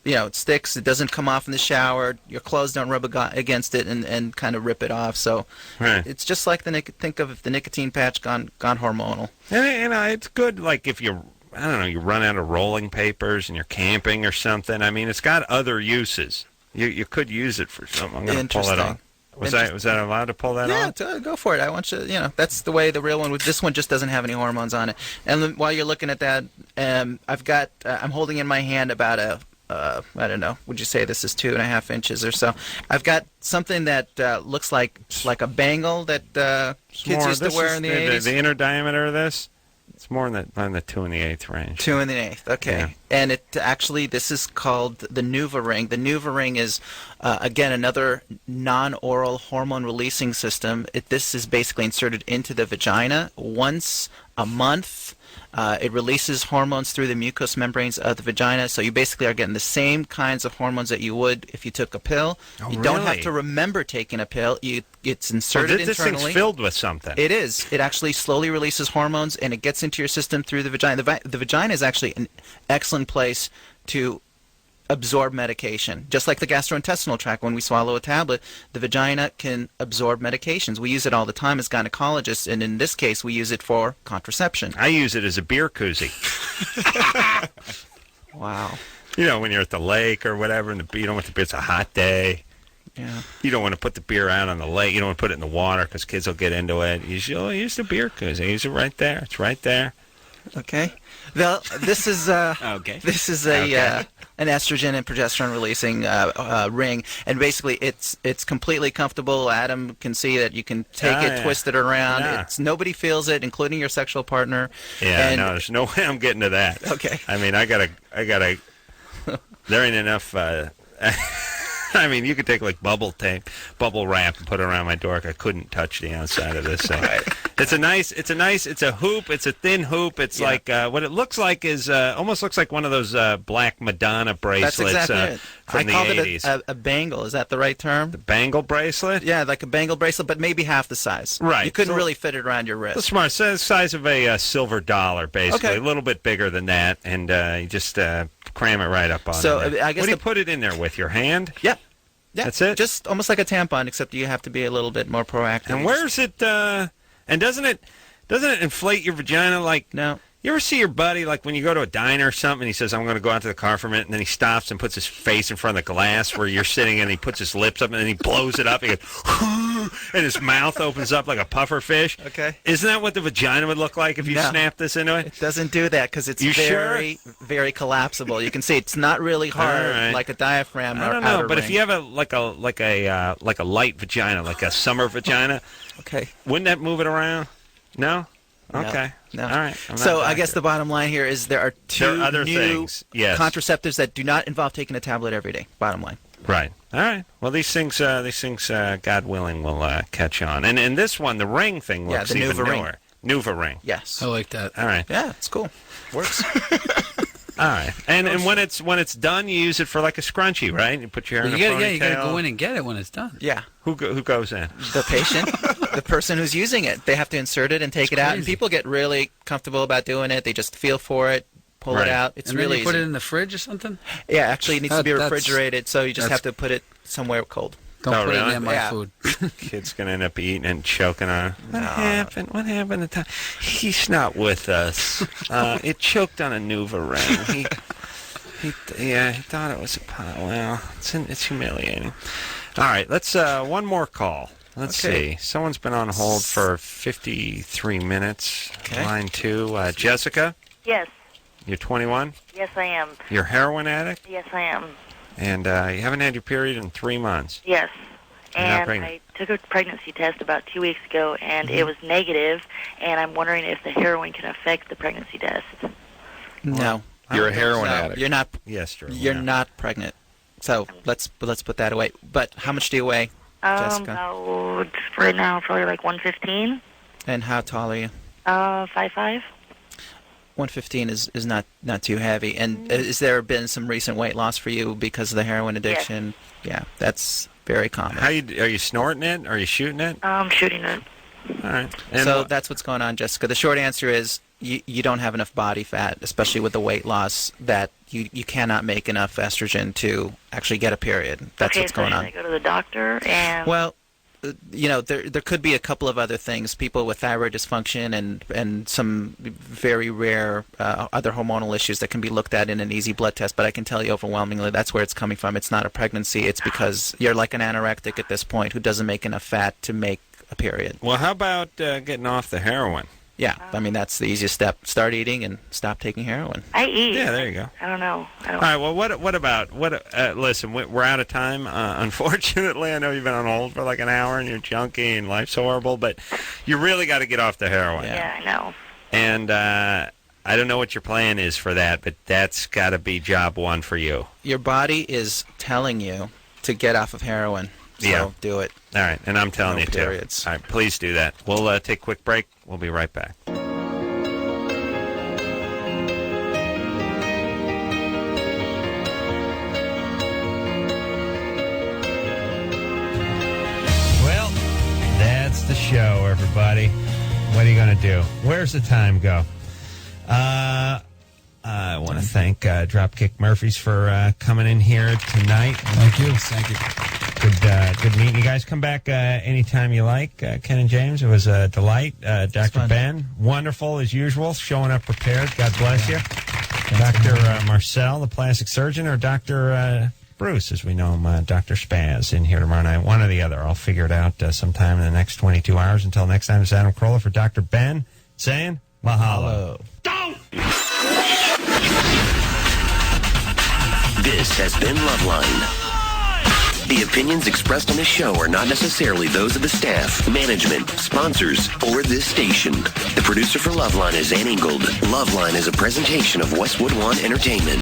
it sticks. It doesn't come off in the shower. Your clothes don't rub against it and kind of rip it off. So it's just like think of the nicotine patch gone hormonal.
And it's good, like if you run out of rolling papers and you're camping or something. I mean, it's got other uses. You could use it for something. I'm going to pull it off. Was that allowed to pull that off?
Yeah, go for it. I want you. That's the way the real one. This one just doesn't have any hormones on it. And then while you're looking at that, I've got. I'm holding in my hand about I don't know. Would you say this is 2.5 inches or so? I've got something that looks like a bangle that kids used to wear in the 80s.
The inner diameter of this. It's more in the 2 1/8 range.
2 1/8. Okay. Yeah. And this is called the NuvaRing. The NuvaRing is again another non-oral hormone releasing system. This is basically inserted into the vagina once a month. It releases hormones through the mucous membranes of the vagina, so you basically are getting the same kinds of hormones that you would if you took a pill. You don't have to remember taking a pill. It's inserted internally.
This thing's filled with something.
It is. It actually slowly releases hormones, and it gets into your system through the vagina. The vagina is actually an excellent place to absorb medication. Just like the gastrointestinal tract, when we swallow a tablet, the vagina can absorb medications. We use it all the time as gynecologists, and in this case, we use it for contraception.
I use it as a beer koozie.
Wow.
When you're at the lake or whatever, and you don't want it's a hot day.
Yeah.
You don't want to put the beer out on the lake. You don't want to put it in the water because kids will get into it. You use the beer koozie. Use it right there. It's right there.
Okay. Well, this is This is an estrogen and progesterone releasing ring, and basically it's completely comfortable. Adam can see that you can take it, twist it around.
Yeah.
Nobody feels it, including your sexual partner.
Yeah, no, there's no way I'm getting to that.
Okay.
I mean, I gotta. There ain't enough. I mean, you could take like bubble wrap, and put it around my door. I couldn't touch the outside of this thing. It's a hoop. It's a thin hoop. It's like what it looks like is almost looks like one of those black Madonna bracelets.
That's exactly it.
From the 80s.
I called it a bangle. Is that the right term?
The bangle bracelet?
Yeah, like a bangle bracelet, but maybe half the size.
Right.
You couldn't really fit it around your wrist.
It's smart. So the size of a silver dollar, basically.
Okay.
A little bit bigger than that, and you just cram it right up on
So
there.
I guess
what do you put it in there with? Your hand?
Yeah. Yeah,
that's it.
Just almost like a tampon, except you have to be a little bit more proactive.
And where's it? And doesn't it inflate your vagina? Like,
no.
You ever see your buddy, like when you go to a diner or something, and he says, "I'm going to go out to the car for a minute," and then he stops and puts his face in front of the glass where you're sitting, and he puts his lips up, and then he blows it up, and, and his mouth opens up like a puffer fish.
Okay.
Isn't that what the vagina would look like if you snapped this into it?
It doesn't do that because it's very collapsible. You can see it's not really hard like a diaphragm or
I don't know,
outer
but
ring.
if you have a light vagina, like a summer vagina,
okay,
wouldn't that move it around? No. Okay.
No.
All right.
So I guess the bottom line here is there are two
other
new
things. Yes.
contraceptives that do not involve taking a tablet every day. Bottom line.
Right. All right. Well, these things, God willing, will catch on. And in this one, the ring thing looks
the
even
NuvaRing.
newer. NuvaRing.
Yes.
I like that.
All right.
Yeah, it's cool. Works.
All right. And when it's done, you use it for like a scrunchie, right? You put your hair in a ponytail.
You got to go in and get it when it's done.
Yeah.
Who goes in?
The patient, the person who's using it. They have to insert it and take it out. And people get really comfortable about doing it. They just feel for it, pull it out. It's
and
really
then you put
easy.
it in the fridge or something?
Yeah, actually it needs to be refrigerated, so you just have to put it somewhere cold.
Don't put it near my food.
Kid's going to end up eating and choking on it. What happened? What happened? He's not with us. It choked on a NuvaRing. He thought it was a pot. Well, it's humiliating. All right, let's one more call. Let's see. Someone's been on hold for 53 minutes.
Okay.
Line 2. Jessica,
Yes.
you're 21.
Yes, I am.
You're a heroin addict,
Yes, I am.
and you haven't had your period in 3 months.
Yes.
You're not
And
pregnant.
I took a pregnancy test about 2 weeks ago, and it was negative, and I'm wondering if the heroin can affect the pregnancy test.
No.
You're a heroin
No,
addict.
You're not.
Yes, Drew.
You're not pregnant. So let's put that away. But how much do you weigh, Jessica?
Right now, probably like 115.
And how tall are you?
5'5".
115 is not too heavy. And has there been some recent weight loss for you because of the heroin addiction? Yeah, that's very common.
Are you snorting it? Are you shooting it?
I'm shooting it.
All right.
So that's what's going on, Jessica. The short answer is you don't have enough body fat, especially with the weight loss, that you cannot make enough estrogen to actually get a period. That's what's going on.
Should I go to the doctor? And
Well, there could be a couple of other things. People with thyroid dysfunction and some very rare other hormonal issues that can be looked at in an easy blood test. But I can tell you overwhelmingly that's where it's coming from. It's not a pregnancy. It's because you're like an anorectic at this point who doesn't make enough fat to make a period.
Well, how about getting off the heroin?
Yeah, I mean, that's the easiest step. Start eating and stop taking heroin.
I eat.
Yeah, there you go.
I don't know.
All right, well, what about, listen, we're out of time, unfortunately. I know you've been on hold for like an hour and you're junky and life's horrible, but you really got to get off the heroin.
Yeah, I know.
And I don't know what your plan is for that, but that's got to be job one for you.
Your body is telling you to get off of heroin, so do it.
All right, and I'm telling you
periods.
too. All right, please do that. We'll take a quick break. We'll be right back. Well, that's the show, everybody. What are you going to do? Where's the time go? I want to thank Dropkick Murphys for coming in here tonight.
Thank you. Thank you.
Good meeting you guys. Come back anytime you like, Ken and James. It was a delight. Dr. Ben, wonderful as usual, showing up prepared. God bless you. Dr. Marcel, the plastic surgeon, or Dr. Bruce, as we know him, Dr. Spaz, in here tomorrow night. One or the other. I'll figure it out sometime in the next 22 hours. Until next time, it's Adam Carolla for Dr. Ben saying mahalo.
This has been Loveline. The opinions expressed on this show are not necessarily those of the staff, management, sponsors, or this station. The producer for Loveline is Ann Ingold. Loveline is a presentation of Westwood One Entertainment.